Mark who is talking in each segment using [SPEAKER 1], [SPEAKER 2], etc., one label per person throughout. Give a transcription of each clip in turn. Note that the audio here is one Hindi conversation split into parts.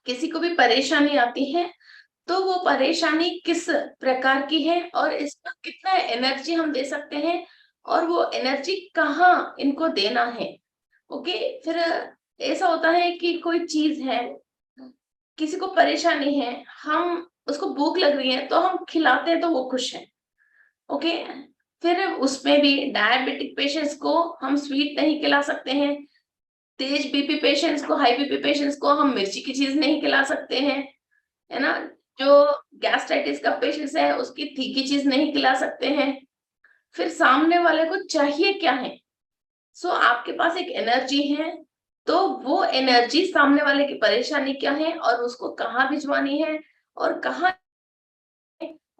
[SPEAKER 1] किसी को भी परेशानी आती है तो वो परेशानी किस प्रकार की है और इसका कितना एनर्जी हम दे सकते हैं और वो एनर्जी कहाँ इनको देना है। ओके। फिर ऐसा होता है कि कोई चीज है, किसी को परेशानी है, हम उसको भूख लग रही है तो हम खिलाते हैं तो वो खुश है। ओके। फिर उसमें भी डायबिटिक पेशेंट्स को हम स्वीट नहीं खिला सकते हैं, तेज बीपी पेशेंट्स को, हाई बीपी पेशेंट्स को हम मिर्ची की चीज नहीं खिला सकते हैं, है ना। जो गैस्ट्राइटिस का पेशेंट है उसकी तीखी चीज नहीं खिला सकते हैं। फिर सामने वाले को चाहिए क्या है। सो आपके पास एक एनर्जी है, तो वो एनर्जी सामने वाले की परेशानी क्या है और उसको कहाँ भिजवानी है और कहाँ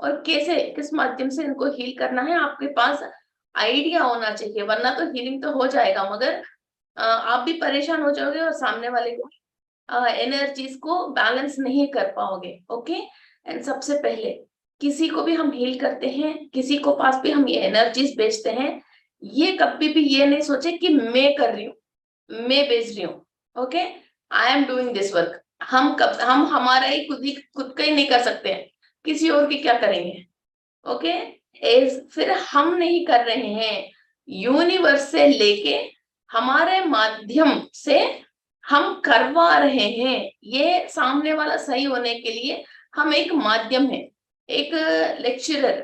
[SPEAKER 1] और कैसे किस माध्यम से इनको हील करना है, आपके पास आइडिया होना चाहिए। वरना तो हीलिंग तो हो जाएगा मगर आप भी परेशान हो जाओगे और सामने वाले को एनर्जीज को बैलेंस नहीं कर पाओगे। ओके। एंड सबसे पहले किसी को भी हम हील करते हैं, किसी को पास भी हम ये एनर्जीज भेजते हैं, ये कभी भी ये नहीं सोचे कि मैं कर रही हूँ, मैं भेज रही हूँ। Okay. I am doing this work. हम हमारा ही खुद का ही नहीं कर सकते हैं, किसी और की क्या करेंगे। ओके। फिर हम नहीं कर रहे हैं, यूनिवर्स से लेके हमारे माध्यम से हम करवा रहे हैं। ये सामने वाला सही होने के लिए हम एक माध्यम है, एक लेक्चरर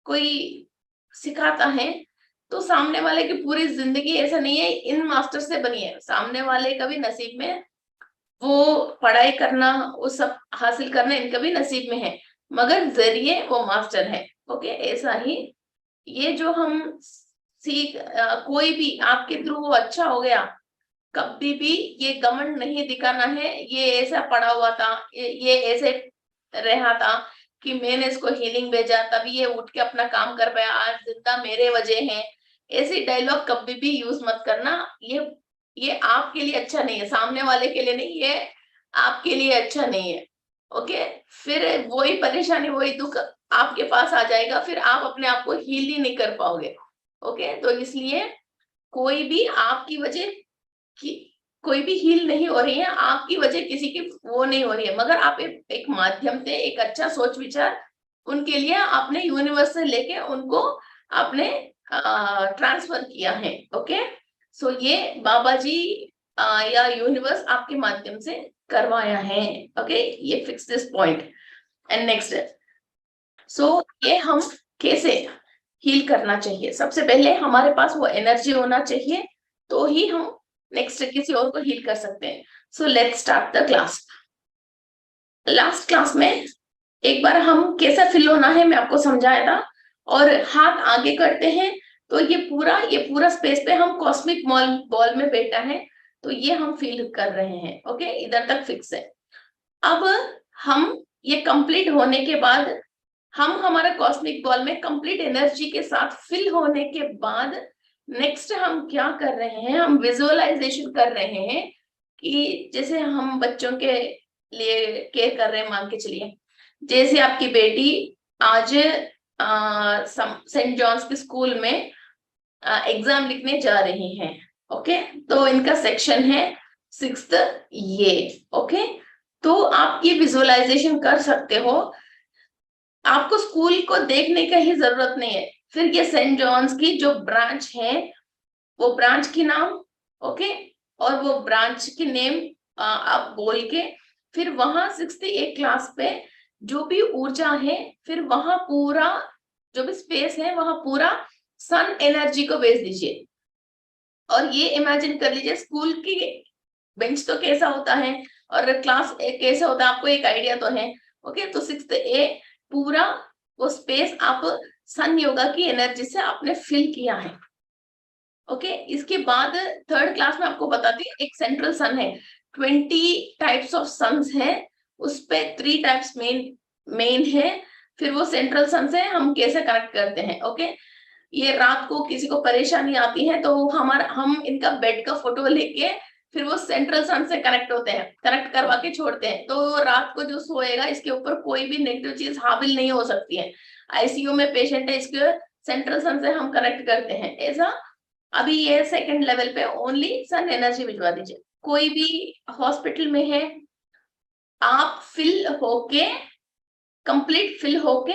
[SPEAKER 1] कोई सिखाता है। तो सामने वाले की पूरी जिंदगी ऐसा नहीं है इन मास्टर से बनी है, सामने वाले का भी नसीब में वो पढ़ाई करना, वो सब हासिल करना इनका भी नसीब में है, मगर जरिए वो मास्टर है। ओके। ऐसा ही ये जो हम कोई भी आपके थ्रू वो अच्छा हो गया, कभी भी ये घमंड नहीं दिखाना है ये ऐसा पड़ा हुआ था, ये ऐसे रहा था कि मैंने इसको हीलिंग भेजा तभी ये उठ के अपना काम कर पाया, आज जिंदा मेरे वजह है। ऐसी डायलॉग कभी भी यूज मत करना। ये आपके लिए अच्छा नहीं है, सामने वाले के लिए नहीं, ये आपके लिए अच्छा नहीं है। ओके। फिर वही परेशानी वही दुख आपके पास आ जाएगा, फिर आप अपने आप को हील ही नहीं कर पाओगे। ओके। तो इसलिए कोई भी आपकी वजह की कोई भी हील नहीं हो रही है, आपकी वजह किसी की वो नहीं हो रही है, मगर आप एक माध्यम से एक अच्छा सोच विचार उनके लिए आपने यूनिवर्स से लेके उनको आपने ट्रांसफर किया है। ओके। सो ये बाबा जी या यूनिवर्स आपके माध्यम से करवाया है। ओके। ये fix this point. And next, so ये हम कैसे हील करना चाहिए। सबसे पहले हमारे पास वो एनर्जी होना चाहिए, तो ही हम नेक्स्ट किसी और को हील कर सकते हैं। So let's start the class. Last class में एक बार हम कैसा फील होना है मैं आपको समझाया था, और हाथ आगे करते हैं तो ये पूरा स्पेस पे हम कॉस्मिक बॉल बॉल में बैठा है, तो ये हम फील कर रहे हैं। ओके। इधर तक फिक्स है। अब हम ये कंप्लीट होने के बाद, हम हमारा कॉस्मिक बॉल में कंप्लीट एनर्जी के साथ फिल होने के बाद नेक्स्ट हम क्या कर रहे हैं, हम विजुअलाइजेशन कर रहे हैं कि जैसे हम बच्चों के लिए केयर कर रहे हैं। मान के चलिए जैसे आपकी बेटी आज सेंट जॉन्स के स्कूल में एग्जाम लिखने जा रही हैं। ओके। तो इनका सेक्शन है 6th ये। ओके। तो आप ये विजुअलाइजेशन कर सकते हो, आपको स्कूल को देखने का ही जरूरत नहीं है। फिर ये सेंट जॉन्स की जो ब्रांच है वो ब्रांच की नाम, ओके, और वो ब्रांच की नेम आप बोल के फिर वहां 6th A क्लास पे जो भी ऊर्जा है, फिर वहां पूरा जो भी स्पेस है वहां पूरा सन एनर्जी को भेज दीजिए। और ये इमेजिन कर लीजिए स्कूल की बेंच तो कैसा होता है और क्लास कैसा होता है, आपको एक आइडिया तो है। ओके। तो 6th A पूरा वो स्पेस आप सन योगा की एनर्जी से आपने फिल किया है। ओके। इसके बाद 3rd क्लास में आपको बताती हूँ, एक सेंट्रल सन है, 20 टाइप्स ऑफ सन्स है, उस पे 3 टाइप्स मेन है। फिर वो सेंट्रल सन से हम कैसे कनेक्ट करते हैं। ओके। ये रात को किसी को परेशानी आती है तो हम इनका बेड का फोटो लेके फिर वो सेंट्रल सन से कनेक्ट होते हैं, कनेक्ट करवा के छोड़ते हैं, तो रात को जो सोएगा इसके ऊपर कोई भी नेगेटिव चीज हाविल नहीं हो सकती है। आईसीयू में पेशेंट है, इसके सेंट्रल सन से हम कनेक्ट करते हैं। ऐसा अभी ये 2nd लेवल पे ओनली सन एनर्जी भिजवा दीजिए। कोई भी हॉस्पिटल में है, आप फिल होके, कंप्लीट फिल होके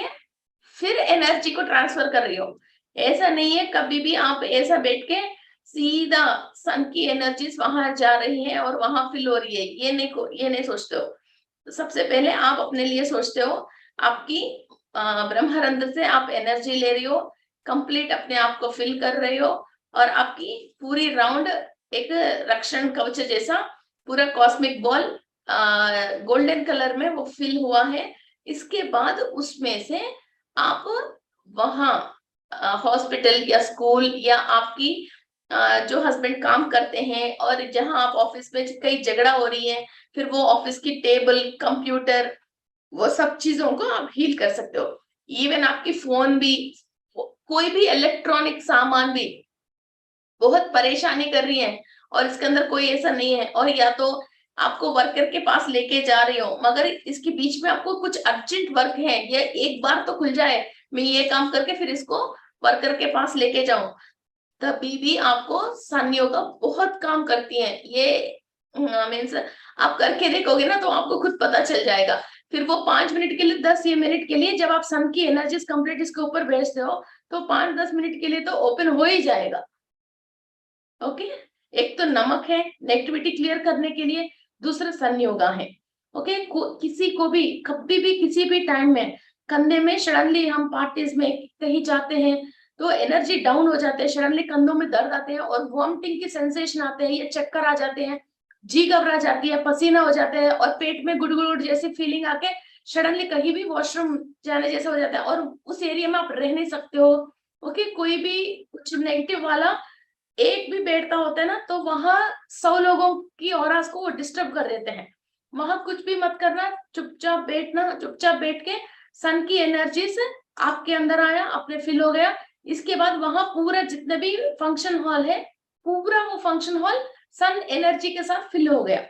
[SPEAKER 1] फिर एनर्जी को ट्रांसफर कर रही हो। ऐसा नहीं है कभी भी आप ऐसा बैठ के सीधा सन की एनर्जीज वहां जा रही है और वहां फिल हो रही है, ये नहीं सोचते हो। तो सबसे पहले आप अपने लिए सोचते हो, आपकी ब्रह्मानंद से आप एनर्जी ले रही हो, कंप्लीट अपने आप को फिल कर रही हो, और आपकी पूरी राउंड एक रक्षण कवच जैसा पूरा कॉस्मिक बॉल गोल्डन कलर में वो फिल हुआ है। इसके बाद उसमें से आप वहां हॉस्पिटल या स्कूल या आपकी जो हस्बैंड काम करते हैं और जहां आप ऑफिस में कई झगड़ा हो रही है, फिर वो ऑफिस की टेबल, कंप्यूटर, वो सब चीजों को आप हील कर सकते हो। इवन आपकी फोन भी, कोई भी इलेक्ट्रॉनिक सामान भी बहुत परेशानी कर रही है और इसके अंदर कोई ऐसा नहीं है, और या तो आपको वर्कर के पास लेके जा रही हो मगर इसके बीच में आपको कुछ अर्जेंट वर्क है, ये एक बार तो खुल जाए, मैं ये काम करके फिर इसको वर्कर के पास लेके जाऊं, तभी भी आपको सन योगा बहुत काम करती है। ये मीन्स आप करके देखोगे ना तो आपको खुद पता चल जाएगा। फिर वो 5 मिनट के लिए, 10 मिनट के लिए जब आप सन की एनर्जीज कंप्लीट इसके ऊपर भेजते हो तो 5-10 मिनट के लिए तो ओपन हो ही जाएगा। ओके, एक तो नमक है नेगेटिविटी क्लियर करने के लिए, दूसरा सन योगा है। ओके, किसी को भी कभी भी किसी भी टाइम में कंधे में सडनली, हम पार्टीज में कहीं जाते हैं तो एनर्जी डाउन हो जाते हैं, सडनली कंधों में दर्द आते हैं और वॉमिटिंग की सेंसेशन आते हैं, ये चक्कर आ जाते हैं, जी घबरा जाती है, पसीना हो जाता है और पेट में गुड़गुड़ जैसी फीलिंग आके सडनली कहीं भी वॉशरूम जाने जैसा हो जाता है और उस एरिया में आप रह नहीं सकते हो। ओके, कोई भी कुछ नेगेटिव वाला एक भी बैठता होता है ना तो वहां 100 लोगों की ऑरास को वो डिस्टर्ब कर देते हैं। वहां कुछ भी मत करना, चुपचाप बैठना, चुपचाप बैठ के सन की एनर्जी से आपके अंदर आया, अपने फिल हो गया। इसके बाद वहां पूरा जितने भी फंक्शन हॉल है, पूरा वो फंक्शन हॉल सन एनर्जी के साथ फिल हो गया।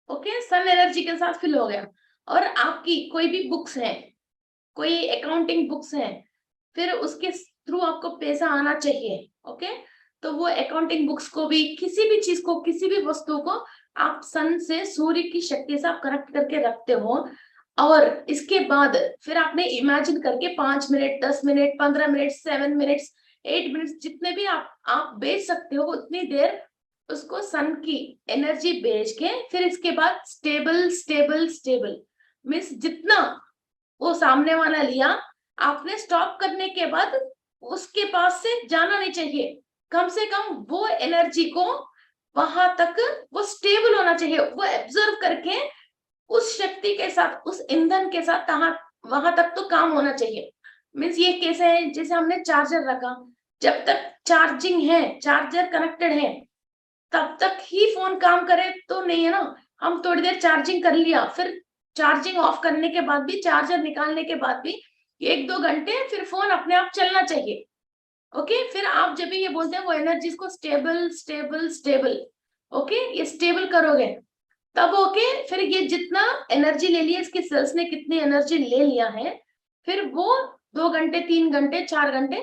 [SPEAKER 1] ओके, सन एनर्जी के साथ फिल हो गया। और आपकी कोई भी बुक्स है, कोई अकाउंटिंग बुक्स है, फिर उसके थ्रू आपको पैसा आना चाहिए। ओके, तो वो अकाउंटिंग बुक्स को भी, किसी भी चीज को, किसी भी वस्तु को आप सन से, सूर्य की शक्ति से आप कनेक्ट करके रखते हो। और इसके बाद फिर आपने इमेजिन करके 5 minute, 10 minute, 15 minute, 7 minute, 8 minute, जितने भी आप बेच सकते हो उतनी देर उसको सन की एनर्जी भेज के, फिर इसके बाद स्टेबल स्टेबल स्टेबल मीन्स जितना वो सामने वाला लिया, आपने स्टॉप करने के बाद उसके पास से जाना नहीं चाहिए। कम से कम वो एनर्जी को वहां तक वो स्टेबल होना चाहिए, वो एब्जर्व करके उस शक्ति के साथ, उस ईंधन के साथ वहां तक तो काम होना चाहिए। मीन्स ये कैसे है, जैसे हमने चार्जर रखा, जब तक चार्जिंग है, चार्जर कनेक्टेड है, तब तक ही फोन काम करे तो नहीं है ना। हम थोड़ी देर चार्जिंग कर लिया, फिर चार्जिंग ऑफ करने के बाद भी, चार्जर निकालने के बाद भी 1-2 घंटे फिर फोन अपने आप चलना चाहिए। ओके, फिर आप जब भी ये बोलते हैं वो एनर्जी को स्टेबल स्टेबल स्टेबल, ओके, ये स्टेबल करोगे तब ओके, फिर ये जितना एनर्जी ले लिया, इसके सेल्स ने कितनी एनर्जी ले लिया है, फिर वो 2 घंटे, 3 घंटे, 4 घंटे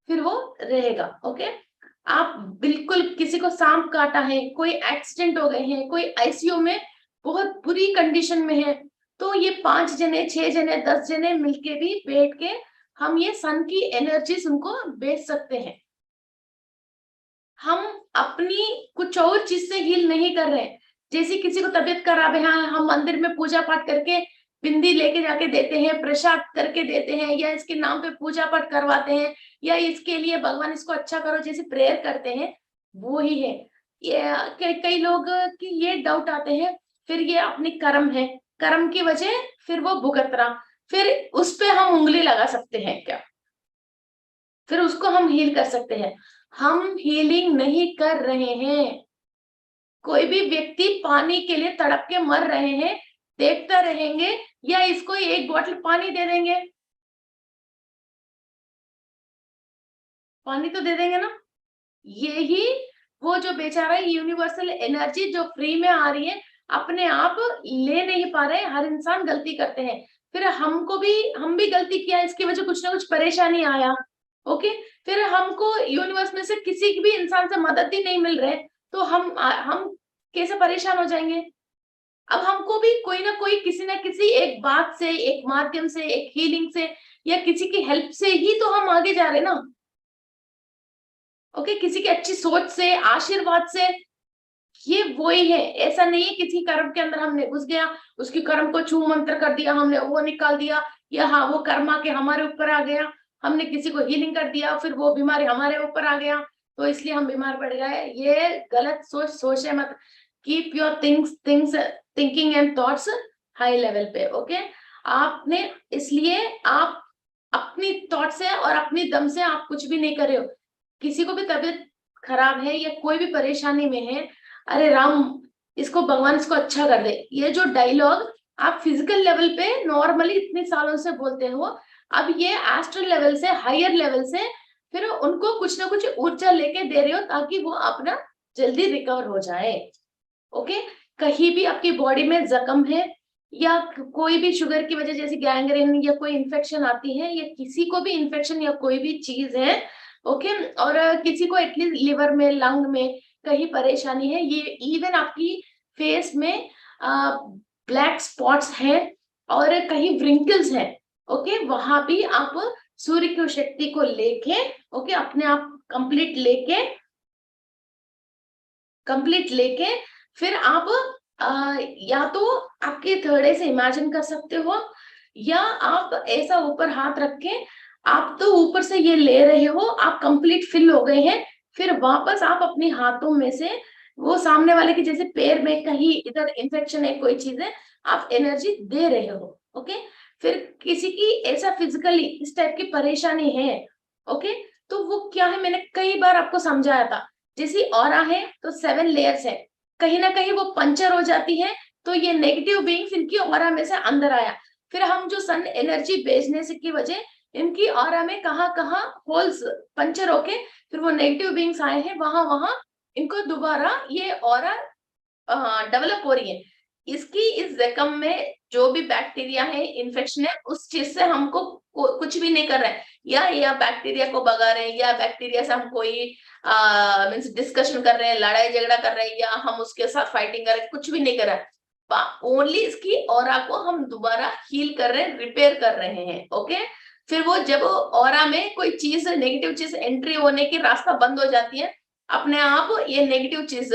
[SPEAKER 1] फिर वो रहेगा। ओके, आप बिल्कुल, किसी को सांप काटा है, कोई एक्सीडेंट हो गए हैं, कोई आईसीयू में बहुत बुरी कंडीशन में है, तो ये 5 जने, 6 जने, 10 जने मिलके भी बैठ के हम ये सन की एनर्जी उनको बेच सकते हैं। हम अपनी कुछ और चीज से हील नहीं कर रहे। जैसे किसी को तबीयत खराब है, हाँ, हम मंदिर में पूजा पाठ करके बिंदी लेके जाके देते हैं, प्रसाद करके देते हैं, या इसके नाम पे पूजा पाठ करवाते हैं, या इसके लिए भगवान इसको अच्छा करो जैसे प्रेयर करते हैं, वो ही है ये। कई लोग की ये डाउट आते हैं, फिर ये अपनी कर्म है, कर्म की वजह फिर वो भुगत रहा, फिर उस पे हम उंगली लगा सकते हैं क्या? फिर उसको हम हील कर सकते हैं? हम हीलिंग नहीं कर रहे हैं। कोई भी व्यक्ति पानी के लिए तड़प के मर रहे हैं, देखता रहेंगे या इसको एक बोतल पानी दे देंगे? पानी तो दे देंगे ना। यही वो जो बेचारा यूनिवर्सल एनर्जी जो फ्री में आ रही है, अपने आप ले नहीं पा रहे, हर इंसान गलती करते हैं। फिर हमको भी, हम भी गलती किया, इसकी वजह कुछ ना कुछ परेशानी आया। ओके, फिर हमको यूनिवर्स में से किसी भी इंसान से मदद ही नहीं मिल रहे, तो हम कैसे परेशान हो जाएंगे? अब हमको भी कोई ना कोई किसी ना किसी एक बात से, एक माध्यम से, एक हीलिंग से या किसी की हेल्प से ही तो हम आगे जा रहे ना। ओके, किसी की अच्छी सोच से, आशीर्वाद से, ये वही है। ऐसा नहीं है किसी कर्म के अंदर हमने घुस गया, उसकी कर्म को छू मंत्र कर दिया हमने, वो निकाल दिया, या हाँ वो कर्मा के हमारे ऊपर आ गया, हमने किसी को हीलिंग कर दिया फिर वो बीमारी हमारे ऊपर आ गया तो इसलिए हम बीमार पड़ गए। ये गलत सोच सोचे मत। Keep your things thinking and thoughts high level पे। ओके, आपने इसलिए आप अपनी थॉट से और अपनी दम से आप कुछ भी नहीं कर रहे हो। किसी को भी तबीयत खराब है या कोई भी परेशानी में है, अरे राम इसको भगवान इसको अच्छा कर दे, ये जो डायलॉग आप फिजिकल लेवल पे नॉर्मली इतने सालों से बोलते हो, अब ये एस्ट्रल लेवल से, हायर लेवल से फिर उनको कुछ ना कुछ ऊर्जा लेके दे रहे हो ताकि वो अपना जल्दी रिकवर हो जाए। ओके, कहीं भी आपकी बॉडी में जख्म है या कोई भी शुगर की वजह जैसे गैंग्रीन या कोई इन्फेक्शन आती है, या किसी को भी इन्फेक्शन या कोई भी चीज है, ओके, और किसी को एटलीस्ट लिवर में, लंग में कहीं परेशानी है, ये इवन आपकी फेस में ब्लैक स्पॉट्स हैं और कहीं व्रिंकल्स हैं, ओके, वहां भी आप सूर्य की शक्ति को लेके, ओके, अपने आप कंप्लीट लेके फिर आप या तो आपके थर्डे से इमेजिन कर सकते हो, या आप ऐसा ऊपर हाथ रख के आप तो ऊपर से ये ले रहे हो, आप कंप्लीट फिल हो गए हैं, फिर वापस आप अपने हाथों में से वो सामने वाले के जैसे पैर में कहीं इधर इन्फेक्शन है, कोई चीज है, आप एनर्जी दे रहे हो। ओके, फिर किसी की ऐसा फिजिकली इस टाइप की परेशानी है, ओके, तो वो क्या है, मैंने कई बार आपको समझाया था, जैसी ऑरा है तो 7 लेयर्स है, कहीं ना कहीं वो पंचर हो जाती है तो ये नेगेटिव बीइंग्स इनकी ऑरा में से अंदर आया, फिर हम जो सन एनर्जी भेजने से की वजह इनकी ऑरा में कहाँ कहाँ होल्स पंचर होके फिर वो नेगेटिव बीइंग्स आए हैं, वहां वहां इनको दोबारा ये ऑरा डेवलप हो रही है। इसकी इस जख्म में जो भी बैक्टीरिया है, इन्फेक्शन है, उस चीज से हमको कुछ भी नहीं कर रहा है, या बैक्टीरिया को भगा रहे हैं, या बैक्टीरिया से हम कोई मीन्स डिस्कशन कर रहे हैं, लड़ाई झगड़ा कर रहे हैं, या हम उसके साथ फाइटिंग कर रहे हैं, कुछ भी नहीं कर रहा है। ओनली इसकी ऑरा को हम दोबारा हील कर रहे हैं, रिपेयर कर रहे हैं। ओके, फिर वो जब ऑरा में कोई चीज, नेगेटिव चीज एंट्री होने की रास्ता बंद हो जाती है, अपने आप ये नेगेटिव चीज,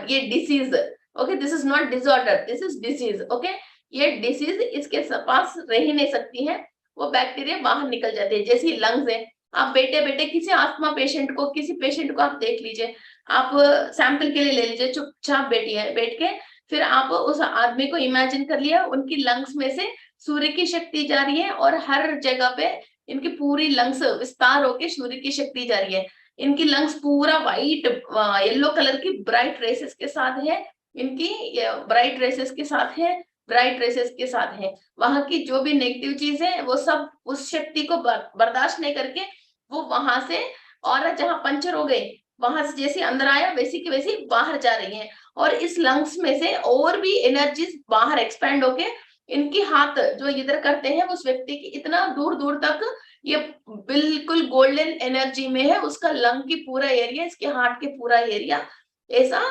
[SPEAKER 1] ये disease, okay, this is not disorder, this is disease, okay, ये डिसीज इसके पास रह ही नहीं सकती है, वो बैक्टीरिया बाहर निकल जाती है। जैसे लंग्स है, आप बेटे बेटे किसी आस्थमा पेशेंट को, किसी पेशेंट को आप देख लीजिए, आप सैंपल के लिए ले लीजिए, चुपचाप बैठ के फिर आप उस आदमी को इमेजिन कर लिया, उनकी लंग्स में से सूर्य की शक्ति जा रही है और हर जगह पे इनकी पूरी लंग्स विस्तार होके सूर्य की शक्ति जा रही है, इनकी लंग्स पूरा वाइट येलो कलर की ब्राइट रेसेस के साथ है, इनकी ब्राइट रेसेस के साथ है, ब्राइट रेसेस के साथ है, वहां की जो भी नेगेटिव चीज है वो सब उस शक्ति को बर्दाश्त नहीं करके वो वहां से, और जहां पंचर हो गए वहां से जैसे अंदर आया वैसी की वैसी बाहर जा रही है, और इस लंग्स में से और भी एनर्जीज बाहर एक्सपेंड होके इनकी हाथ जो इधर करते हैं उस व्यक्ति की इतना दूर दूर तक ये बिल्कुल गोल्डन एनर्जी में है, उसका लंग की पूरा एरिया, इसके हार्ट के पूरा एरिया ऐसा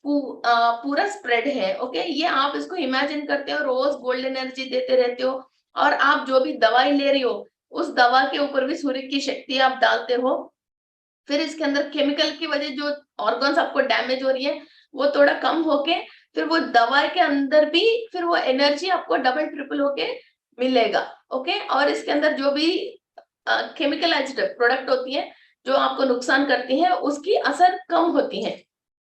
[SPEAKER 1] पूरा स्प्रेड है। ओके, ये आप इसको इमेजिन करते हो, रोज गोल्ड एनर्जी देते रहते हो, और आप जो भी दवाई ले रही हो उस दवा के ऊपर भी सूर्य की शक्ति आप डालते हो, फिर इसके अंदर केमिकल की वजह जो ऑर्गन्स आपको डैमेज हो रही है वो थोड़ा कम होके फिर वो दवा के अंदर भी फिर वो एनर्जी आपको डबल ट्रिपल होके मिलेगा। ओके, और इसके अंदर जो भी केमिकलाइज्ड प्रोडक्ट होती है जो आपको नुकसान करती है उसकी असर कम होती है।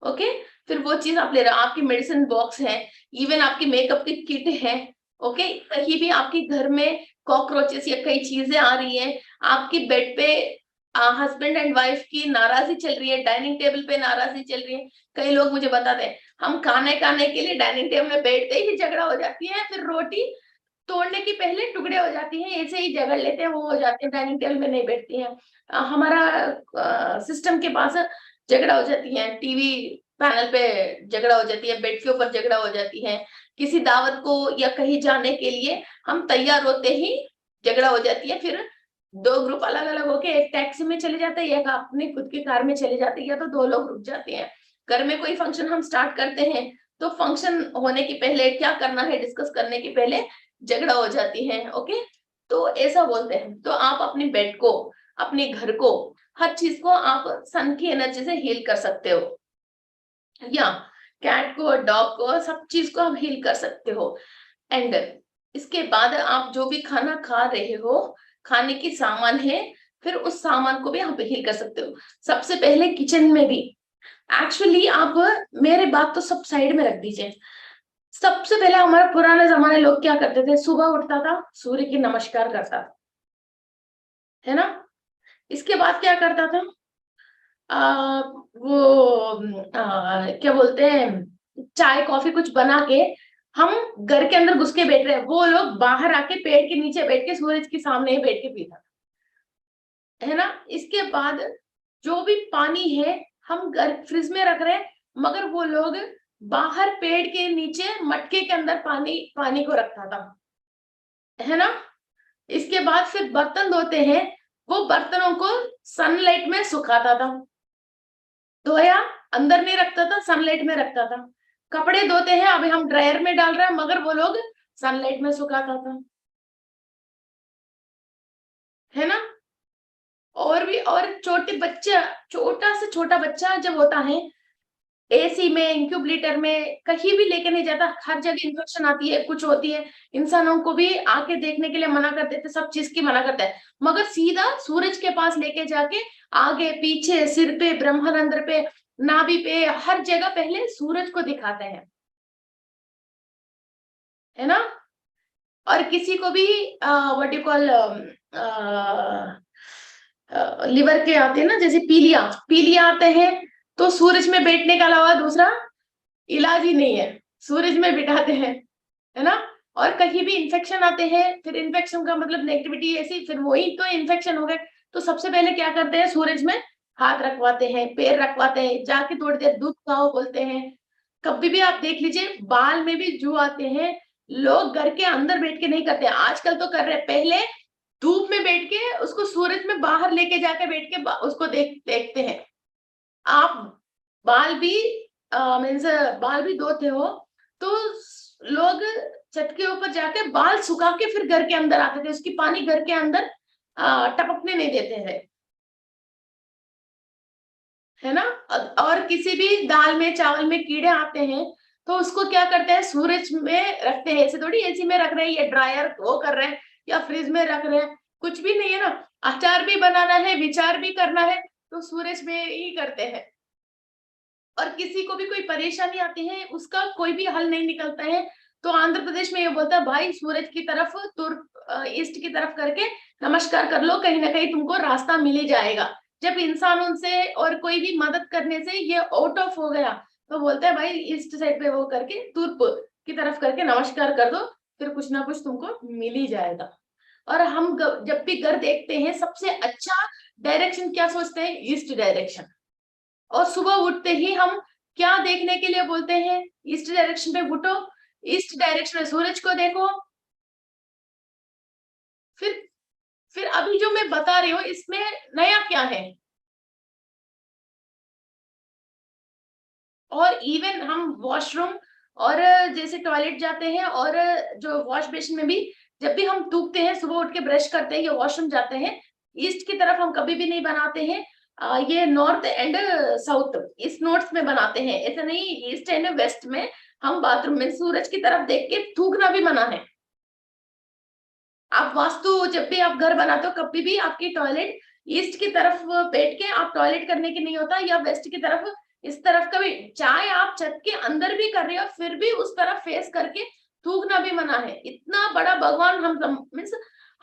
[SPEAKER 1] ओके, फिर वो चीज आप ले रहे हो, आपकी मेडिसिन बॉक्स है, इवन आपकी मेकअप की किट है, ओके, कहीं भी आपके घर में कॉकरोचेस या कई चीजें आ रही हैं, आपकी बेड पे हस्बैंड एंड वाइफ की नाराजी चल रही है, डाइनिंग टेबल पे नाराजी चल रही है, कई लोग मुझे बताते हैं हम खाने खाने के लिए डाइनिंग टेबल में बैठते ही झगड़ा हो जाती है, फिर रोटी तोड़ने की पहले टुकड़े हो जाती हैं, ऐसे ही झगड़ लेते हैं, वो हो जाते हैं, डाइनिंग टेबल में नहीं बैठती हैं। हमारा सिस्टम के पास झगड़ा हो जाती है, टीवी पैनल पे झगड़ा हो जाती है, बेड के ऊपर झगड़ा हो जाती है, किसी दावत को या कहीं जाने के लिए हम तैयार होते ही झगड़ा हो जाती है, फिर दो ग्रुप अलग अलग होके एक टैक्सी में चले जाते हैं या अपनी खुद की कार में चले जाते हैं, या तो दो लोग रुक जाते हैं। घर में कोई फंक्शन हम स्टार्ट करते हैं तो फंक्शन होने के पहले क्या करना है डिस्कस करने के पहले झगड़ा हो जाती है। ओके, तो ऐसा बोलते हैं। तो आप अपने बेड को, अपने घर को, हर चीज को आप सन की एनर्जी से हील कर सकते हो, या कैट को, डॉग को, सब चीज को आप हील कर सकते हो। एंड इसके बाद आप जो भी खाना खा रहे हो, खाने की सामान है, फिर उस सामान को भी आप हील कर सकते हो। सबसे पहले किचन में भी एक्चुअली आप, मेरे बात तो सब साइड में रख दीजिए। सबसे पहले हमारे पुराने जमाने लोग क्या करते थे, सुबह उठता था, सूर्य की नमस्कार करता था, है ना। इसके बाद क्या करता था, क्या बोलते हैं, चाय कॉफी कुछ बना के, हम घर के अंदर घुस के बैठ रहे हैं, वो लोग बाहर आके पेड़ के नीचे बैठ के सूरज के सामने ही बैठ के पीता, है ना। इसके बाद जो भी पानी है हम घर फ्रिज में रख रहे हैं, मगर वो लोग बाहर पेड़ के नीचे मटके के अंदर पानी पानी को रखता था, है ना। इसके बाद फिर बर्तन धोते हैं, वो बर्तनों को सनलाइट में सुखाता था, धोया, अंदर नहीं रखता था, सनलाइट में रखता था। कपड़े धोते हैं, अभी हम ड्रायर में डाल रहे हैं, मगर वो लोग सनलाइट में सुखाता था, है ना। और भी, और छोटे बच्चा, छोटा से छोटा बच्चा जब होता है, एसी में, इंक्यूबलेटर में, कहीं भी लेके नहीं जाता, हर जगह इन्फेक्शन आती है, कुछ होती है, इंसानों को भी आके देखने के लिए मना कर देते, सब चीज की मना करता है, मगर सीधा सूरज के पास लेके जाके आगे पीछे, सिर पे, ब्रह्मानंद पे, नाभि पे, हर जगह पहले सूरज को दिखाते हैं, है ना। और किसी को भी व्हाट यू कॉल, लिवर के आते हैं ना, जैसे पीलिया, पीलिया आते हैं, तो सूरज में बैठने के अलावा दूसरा इलाज ही नहीं है, सूरज में बिठाते हैं, है ना। और कहीं भी इन्फेक्शन आते हैं, फिर इन्फेक्शन का मतलब नेगेटिविटी ऐसी, फिर वही तो इन्फेक्शन हो गए, तो सबसे पहले क्या करते हैं, सूरज में हाथ रखवाते हैं, पैर रखवाते हैं, जाके थोड़ी देर दूध खाओ बोलते हैं। कभी भी आप देख लीजिए, बाल में भी जू आते हैं, लोग घर के अंदर बैठ के नहीं करते, आजकल तो कर रहे हैं, पहले धूप में बैठ के उसको सूरज में बाहर लेके जाके बैठ के उसको देखते हैं। आप बाल भी मीन्स बाल भी धोते हो, तो लोग छत के ऊपर जाके बाल सुखा के फिर घर के अंदर आते थे, उसकी पानी घर के अंदर टपकने नहीं देते हैं, है ना। और किसी भी दाल में, चावल में कीड़े आते हैं, तो उसको क्या करते हैं, सूरज में रखते हैं, ऐसे थोड़ी एसी में रख रहे हैं, या ड्रायर वो कर रहे हैं, या फ्रिज में रख रहे हैं, कुछ भी नहीं है ना। अचार भी बनाना है, विचार भी करना है, तो सूरज में ही करते हैं। और किसी को भी कोई परेशानी आती है, उसका कोई भी हल नहीं निकलता है, तो आंध्र प्रदेश में ये बोलता है, भाई सूरज की तरफ, ईस्ट की तरफ करके नमस्कार कर लो, कहीं ना कहीं तुमको रास्ता मिल ही जाएगा। जब इंसान उनसे और कोई भी मदद करने से ये आउट ऑफ हो गया, तो बोलते हैं भाई ईस्ट साइड पे वो करके, पूर्व की तरफ करके नमस्कार कर दो, फिर कुछ ना कुछ तुमको मिल ही जाएगा। और हम जब भी घर देखते हैं, सबसे अच्छा डायरेक्शन क्या सोचते हैं, ईस्ट डायरेक्शन। और सुबह उठते ही हम क्या देखने के लिए बोलते हैं, ईस्ट डायरेक्शन पे उठो, ईस्ट डायरेक्शन में सूरज को देखो। फिर फिर अभी जो मैं बता रही हूँ, इसमें नया क्या है। और इवन हम वॉशरूम, और जैसे टॉयलेट जाते हैं, और जो वॉश बेसिन में भी, जब भी हम थूकते हैं, सुबह उठ के ब्रश करते हैं या वॉशरूम जाते हैं, ईस्ट की तरफ हम कभी भी नहीं बनाते हैं। ये नॉर्थ एंड साउथ, इस नॉर्थ में बनाते हैं, ऐसा नहीं ईस्ट एंड वेस्ट में। हम बाथरूम में सूरज की तरफ देख के थूकना भी मना है। आप वास्तु, जब भी आप घर बनाते हो, कभी भी आपकी टॉयलेट ईस्ट की तरफ बैठ के आप टॉयलेट करने की नहीं होता, या वेस्ट की तरफ, इस तरफ का भी, चाहे आप छत के अंदर भी कर रहे हो, फिर भी उस तरफ फेस करके थूकना भी मना है। इतना बड़ा भगवान हम मीन्स,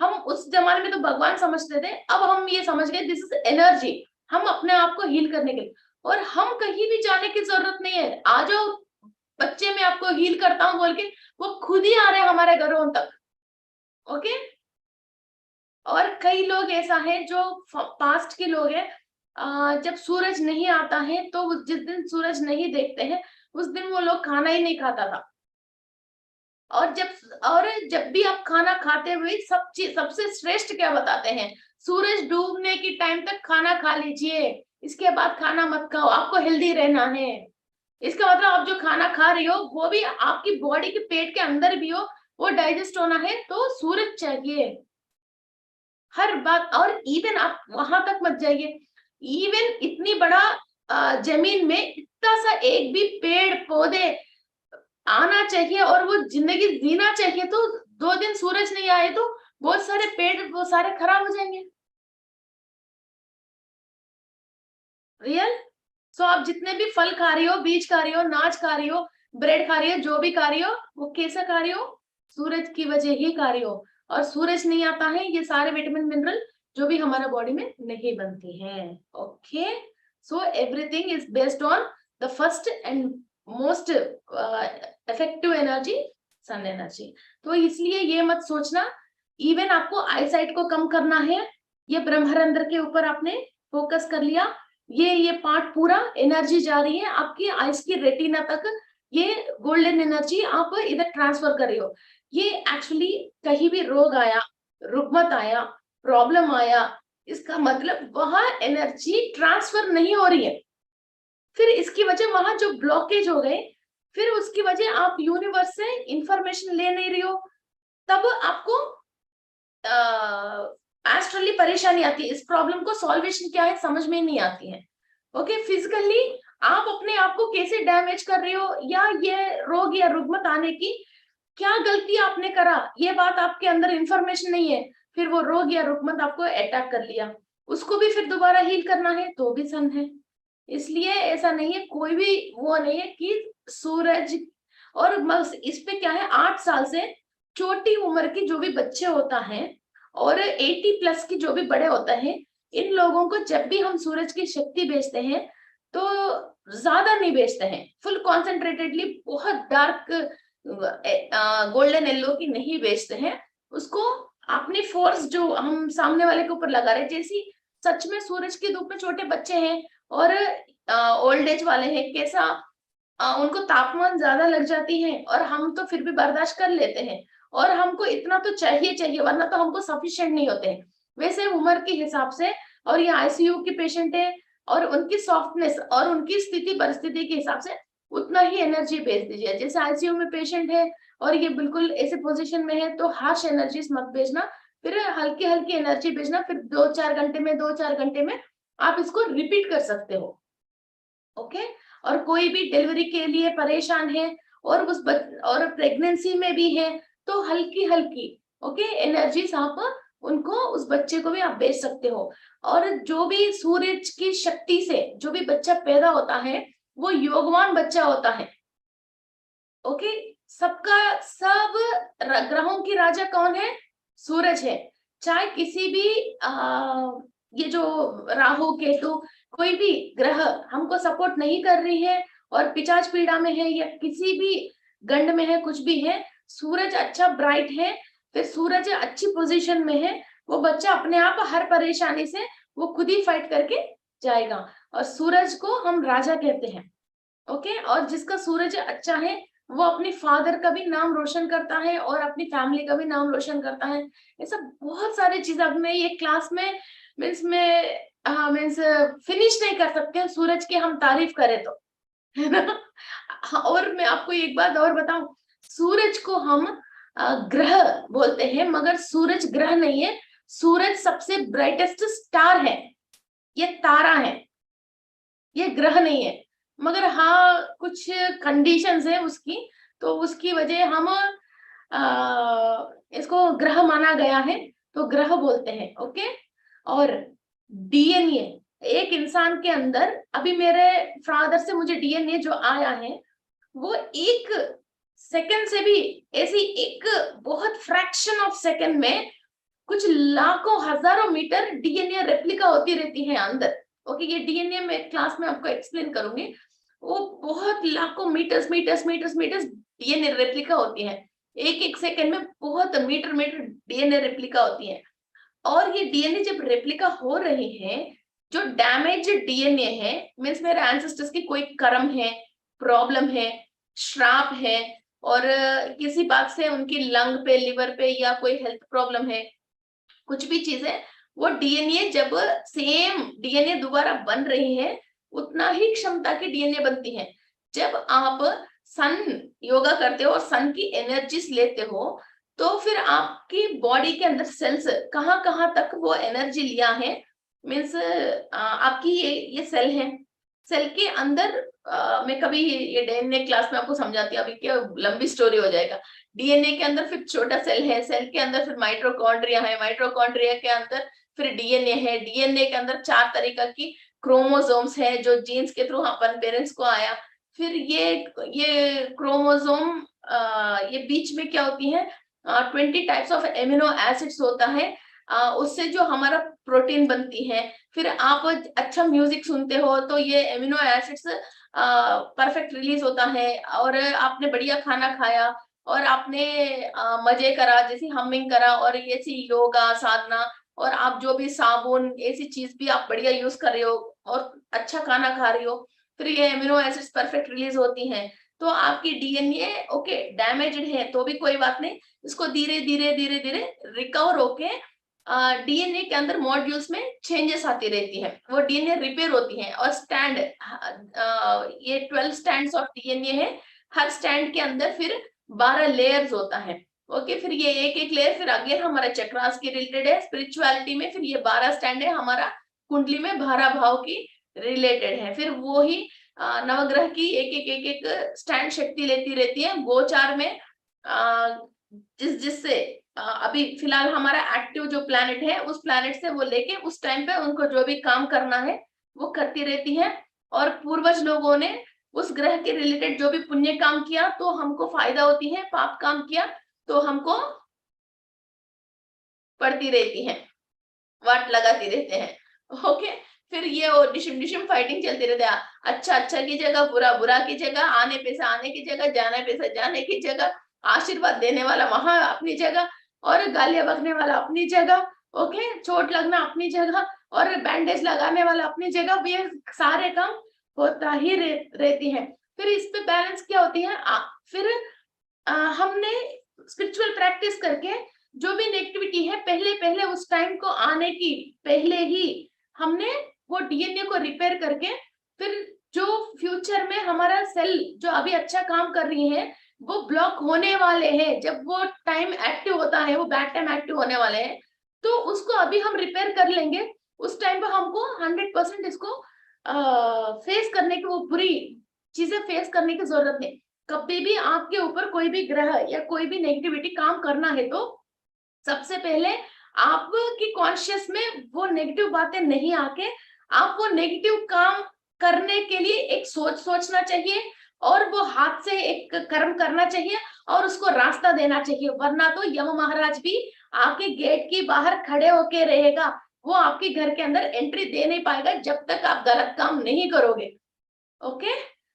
[SPEAKER 1] हम उस जमाने में तो भगवान समझते थे, अब हम ये समझ गए दिस इज एनर्जी, हम अपने आप को हील करने के लिए। और हम कहीं भी जाने की जरूरत नहीं है, आ जाओ बच्चे, मैं आपको हील करता हूँ बोल के, वो खुद ही आ रहे हैं हमारे घरों तक। ओके। और कई लोग ऐसा है जो पास्ट के लोग हैं, जब सूरज नहीं आता है, तो जिस दिन सूरज नहीं देखते हैं, उस दिन वो लोग खाना ही नहीं खाता था। और जब भी आप खाना खाते हुए, सब चीज सबसे श्रेष्ठ क्या बताते हैं, सूरज डूबने की टाइम तक खाना खा लीजिए, इसके बाद खाना मत खाओ, आपको हेल्दी रहना है। इसका मतलब आप जो खाना खा रही हो वो भी आपकी बॉडी के पेट के अंदर भी हो, वो डाइजेस्ट होना है तो सूरज चाहिए हर बात। और इवन आप वहां तक मत जाइए, इवन इतनी बड़ा जमीन में इतना सा एक भी पेड़ पौधे आना चाहिए और वो जिंदगी जीना चाहिए, तो 2 दिन सूरज नहीं आए तो बहुत सारे पेड़ वो सारे खराब हो जाएंगे। रियल। सो आप जितने भी फल खा रही हो, बीज खा रही हो, नाच खा रही हो, ब्रेड खा रही हो, जो भी खा रही हो, वो कैसे खा रही हो? सूरज की वजह ही खा रही हो। और सूरज नहीं आता है ये सारे विटामिन मिनरल जो भी हमारा बॉडी में नहीं बनती हैं। Okay, so everything is based on the first and most effective energy, sun energy. तो इसलिए ये मत सोचना, इवन आपको आईसाइट को कम करना है, ये ब्रह्मरंध्र के ऊपर आपने फोकस कर लिया, ये पार्ट पूरा एनर्जी जा रही है आपकी आइस की रेटिना तक, ये गोल्डन एनर्जी आप इधर ट्रांसफर कर रही हो। ये एक्चुअली कहीं भी रोग आया, रुग्मत आया, प्रॉब्लम आया, इसका मतलब वहां एनर्जी ट्रांसफर नहीं हो रही है, फिर इसकी वजह वहां जो ब्लॉकेज हो गए, फिर उसकी वजह आप यूनिवर्स से इंफॉर्मेशन ले नहीं रही हो, तब आपको एस्ट्रली परेशानी आती है। इस प्रॉब्लम को सॉल्वेशन क्या है समझ में नहीं आती है। ओके, फिजिकली आप अपने आप को कैसे डैमेज कर रहे हो, या ये रोग या रुग्मत आने की क्या गलती आपने करा, ये बात आपके अंदर इंफॉर्मेशन नहीं है, फिर वो रोग या रुग्मत आपको अटैक कर लिया, उसको भी फिर दोबारा हील करना है तो भी सन है। इसलिए ऐसा नहीं है, कोई भी वो नहीं है कि सूरज। और इस पे क्या है, 8 साल से छोटी उम्र की जो भी बच्चे होता है और 80 प्लस की जो भी बड़े होता है, इन लोगों को जब भी हम सूरज की शक्ति बेचते हैं तो ज्यादा नहीं बेचते हैं, फुल कॉन्सेंट्रेटेडली बहुत डार्क गोल्डन येलो की नहीं बेचते हैं उसको। अपनी फोर्स जो हम सामने वाले के ऊपर लगा रहे, जैसी सच में सूरज की धूप में छोटे बच्चे हैं और ओल्ड एज वाले हैं, कैसा उनको तापमान ज्यादा लग जाती है और हम तो फिर भी बर्दाश्त कर लेते हैं, और हमको इतना तो चाहिए चाहिए वरना तो हमको सफिशिएंट नहीं होते हैं, वैसे उम्र के हिसाब से। और ये आईसीयू की पेशेंट है और उनकी सॉफ्टनेस और उनकी स्थिति परिस्थिति के हिसाब से उतना ही एनर्जी भेज दीजिए। जैसे आईसीयू में पेशेंट है और ये बिल्कुल ऐसे पोजीशन में है तो हार्श एनर्जीज मत भेजना, फिर हल्की हल्की एनर्जी भेजना, फिर 2-4 घंटे में आप इसको रिपीट कर सकते हो। ओके, और कोई भी डिलीवरी के लिए परेशान है और और प्रेगनेंसी में भी है तो हल्की हल्की ओके एनर्जीज आप उनको, उस बच्चे को भी आप भेज सकते हो। और जो भी सूरज की शक्ति से जो भी बच्चा पैदा होता है वो योगवान बच्चा होता है। ओके, सबका सब ग्रहों की राजा कौन है? सूरज है। चाहे किसी भी ये जो राहु केतु कोई भी ग्रह हमको सपोर्ट नहीं कर रही है और पिचाच पीड़ा में है या किसी भी गंड में है, कुछ भी है, सूरज अच्छा ब्राइट है, फिर सूरज अच्छी पोजीशन में है, वो बच्चा अपने आप हर परेशानी से वो खुद ही फाइट करके जाएगा। और सूरज को हम राजा कहते हैं। ओके, और जिसका सूरज अच्छा है वो अपनी फादर का भी नाम रोशन करता है और अपनी फैमिली का भी नाम रोशन करता है। ऐसा बहुत सारी चीजें अब मैं ये क्लास में मीन्स फिनिश नहीं कर सकते सूरज की हम तारीफ करें तो, है ना। हाँ, और मैं आपको एक बात और बताऊं, सूरज को हम ग्रह बोलते हैं मगर सूरज ग्रह नहीं है, सूरज सबसे ब्राइटेस्ट स्टार है, ये तारा है, ये ग्रह नहीं है। मगर हाँ कुछ कंडीशंस है उसकी, तो उसकी वजह हम इसको ग्रह माना गया है तो ग्रह बोलते हैं। ओके, और डीएनए एक इंसान के अंदर, अभी मेरे फादर से मुझे डीएनए जो आया है वो 1 सेकंड से भी ऐसी एक बहुत फ्रैक्शन ऑफ सेकंड में कुछ लाखों हजारों मीटर डीएनए रेप्लिका होती रहती है अंदर। ओके, ये डीएनए में क्लास में आपको एक्सप्लेन करूंगी, वो बहुत लाखों metres metres metres metres DNA replica होती है, 1-1 सेकंड में बहुत मीटर मीटर डीएनए रेप्लिका होती है। और ये डीएनए जब रेप्लिका हो रहे हैं, जो डैमेज डीएनए है मीन्स मेरे एंसेस्टर्स की कोई कर्म है, प्रॉब्लम है, श्राप है, और किसी बात से उनकी लंग पे, लिवर पे या कोई हेल्थ प्रॉब्लम है, कुछ भी चीज है, वो डीएनए जब सेम डीएनए दोबारा बन रही है उतना ही क्षमता की डीएनए बनती है। जब आप सन योगा करते हो और सन की एनर्जीज लेते हो, तो फिर आपकी बॉडी के अंदर सेल्स कहाँ कहाँ तक वो एनर्जी लिया है, मीन्स आपकी ये सेल है, सेल के अंदर मैं कभी ये डीएनए क्लास में आपको समझाती हूँ, अभी क्या लंबी स्टोरी हो जाएगा। डीएनए के अंदर फिर छोटा सेल है, सेल के अंदर फिर माइटोकॉन्ड्रिया है, माइटोकॉन्ड्रिया के अंदर फिर डीएनए है, डीएनए के अंदर 4 तरीका की क्रोमोसोम्स है जो जीन्स के थ्रू अपन पेरेंट्स को आया। फिर ये क्रोमोसोम ये बीच में क्या होती है, 20 टाइप्स ऑफ एमिनो एसिड्स होता है, उससे जो हमारा प्रोटीन बनती है। फिर आप अच्छा म्यूजिक सुनते हो तो ये एमिनो एसिड्स परफेक्ट रिलीज होता है, और आपने बढ़िया खाना खाया और आपने मजे करा, जैसे हमिंग करा, और ऐसी योगा साधना, और आप जो भी साबुन ऐसी चीज भी आप बढ़िया यूज कर रहे हो और अच्छा खाना खा रही हो, फिर ये एमिनो एसिड्स परफेक्ट रिलीज होती हैं। तो आपकी डीएनए ओके डैमेज्ड है तो भी कोई बात नहीं, इसको धीरे धीरे धीरे धीरे रिकवर होके डीएनए के अंदर मॉड्यूल्स में चेंजेस आती रहती है, वो डीएनए रिपेयर होती है। और स्टैंड ये 12 स्टैंड्स ऑफ डीएनए है, हर स्टैंड के अंदर फिर 12 लेयर्स होता है। ओके, फिर ये एक एक लेयर फिर अगेन हमारा चक्रास के रिलेटेड है, स्पिरिचुअलिटी में फिर ये 12 स्टैंड है हमारा कुंडली में 12 भाव की रिलेटेड है। फिर वो ही नवग्रह की एक एक स्टैंड शक्ति लेती रहती है गोचार में, जिससे अभी फिलहाल हमारा एक्टिव जो प्लैनेट है उस प्लैनेट से वो लेके उस टाइम पे उनको जो भी काम करना है वो करती रहती है। और पूर्वज लोगों ने उस ग्रह के रिलेटेड जो भी पुण्य काम किया तो हमको फायदा होती है, पाप काम किया तो हमको पड़ती रहती है, वाट लगाती रहते हैं। ओके, फिर ये डिशम डिशम फाइटिंग चलती रहती है, अच्छा अच्छा की जगह बुरा, बुरा की जगह, आने पे से आने की जगह, जाने पे से जाने की जगह, आशीर्वाद देने वाला वहां अपनी जगह और गालियां बकने वाला अपनी जगह। ओके, चोट लगना अपनी जगह और बैंडेज लगाने वाला अपनी जगह, ये सारे काम होता ही रहती है। फिर इस पे बैलेंस क्या होती है, फिर हमने स्पिरिचुअल प्रैक्टिस करके जो भी नेगेटिविटी है पहले पहले उस टाइम को आने की पहले ही हमने वो डीएनए को रिपेयर करके, फिर जो फ्यूचर में हमारा सेल जो अभी अच्छा काम कर रही है वो ब्लॉक होने वाले हैं, जब वो टाइम एक्टिव होता है, वो बैड टाइम एक्टिव होने वाले हैं, तो उसको अभी हम रिपेयर कर लेंगे। उस टाइम पे हमको 100% इसको फेस करने की, वो बुरी चीजें फेस करने की जरूरत नहीं। कभी भी आपके ऊपर कोई भी ग्रह या कोई भी नेगेटिविटी काम करना है तो सबसे पहले आपकी कॉन्शियस में वो नेगेटिव बातें नहीं आके आप वो नेगेटिव काम करने के लिए एक सोचना चाहिए, और वो हाथ से एक कर्म करना चाहिए और उसको रास्ता देना चाहिए, वरना तो यम महाराज भी आपके गेट के बाहर खड़े होके रहेगा, वो आपके घर के अंदर एंट्री दे नहीं पाएगा जब तक आप गलत काम नहीं करोगे। ओके,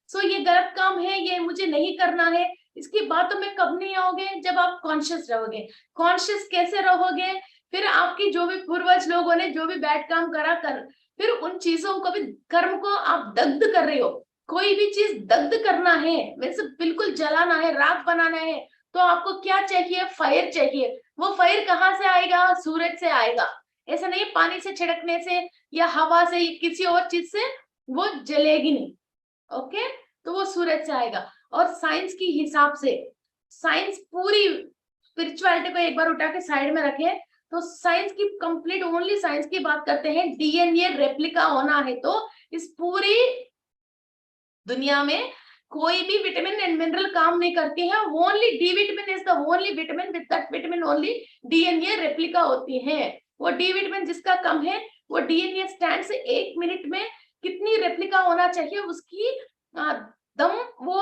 [SPEAKER 1] सो ये गलत काम है, ये मुझे नहीं करना है, इसकी बातों में कब नहीं आओगे, जब आप कॉन्शियस रहोगे। कॉन्शियस कैसे रहोगे, फिर आपकी जो भी पूर्वज लोगों ने जो भी बैड काम करा कर, फिर उन चीजों को भी, कर्म को आप दग्ध कर रहे हो, कोई भी चीज दग्ध करना है, वैसे बिल्कुल जलाना है, राख बनाना है, तो आपको क्या चाहिए, फायर चाहिए। वो फायर कहाँ से आएगा, सूरज से आएगा, ऐसा नहीं पानी से छिड़कने से या हवा से या किसी और चीज से वो जलेगी नहीं। ओके, तो वो सूरज से आएगा। और साइंस की हिसाब से, साइंस पूरी स्पिरिचुअलिटी को एक बार उठा के साइड में रखे तो साइंस की कंप्लीट ओनली साइंस की बात करते हैं, डीएनए रेप्लिका होना है तो इस पूरी दुनिया में कोई भी विटामिन एंड मिनरल काम नहीं करती है, only D vitamin is the only vitamin, with that vitamin only DNA replica होती है। वो डी विटामिन जिसका कम है वो डीएनए स्टैंड से 1 मिनट में कितनी रेप्लिका होना चाहिए उसकी दम वो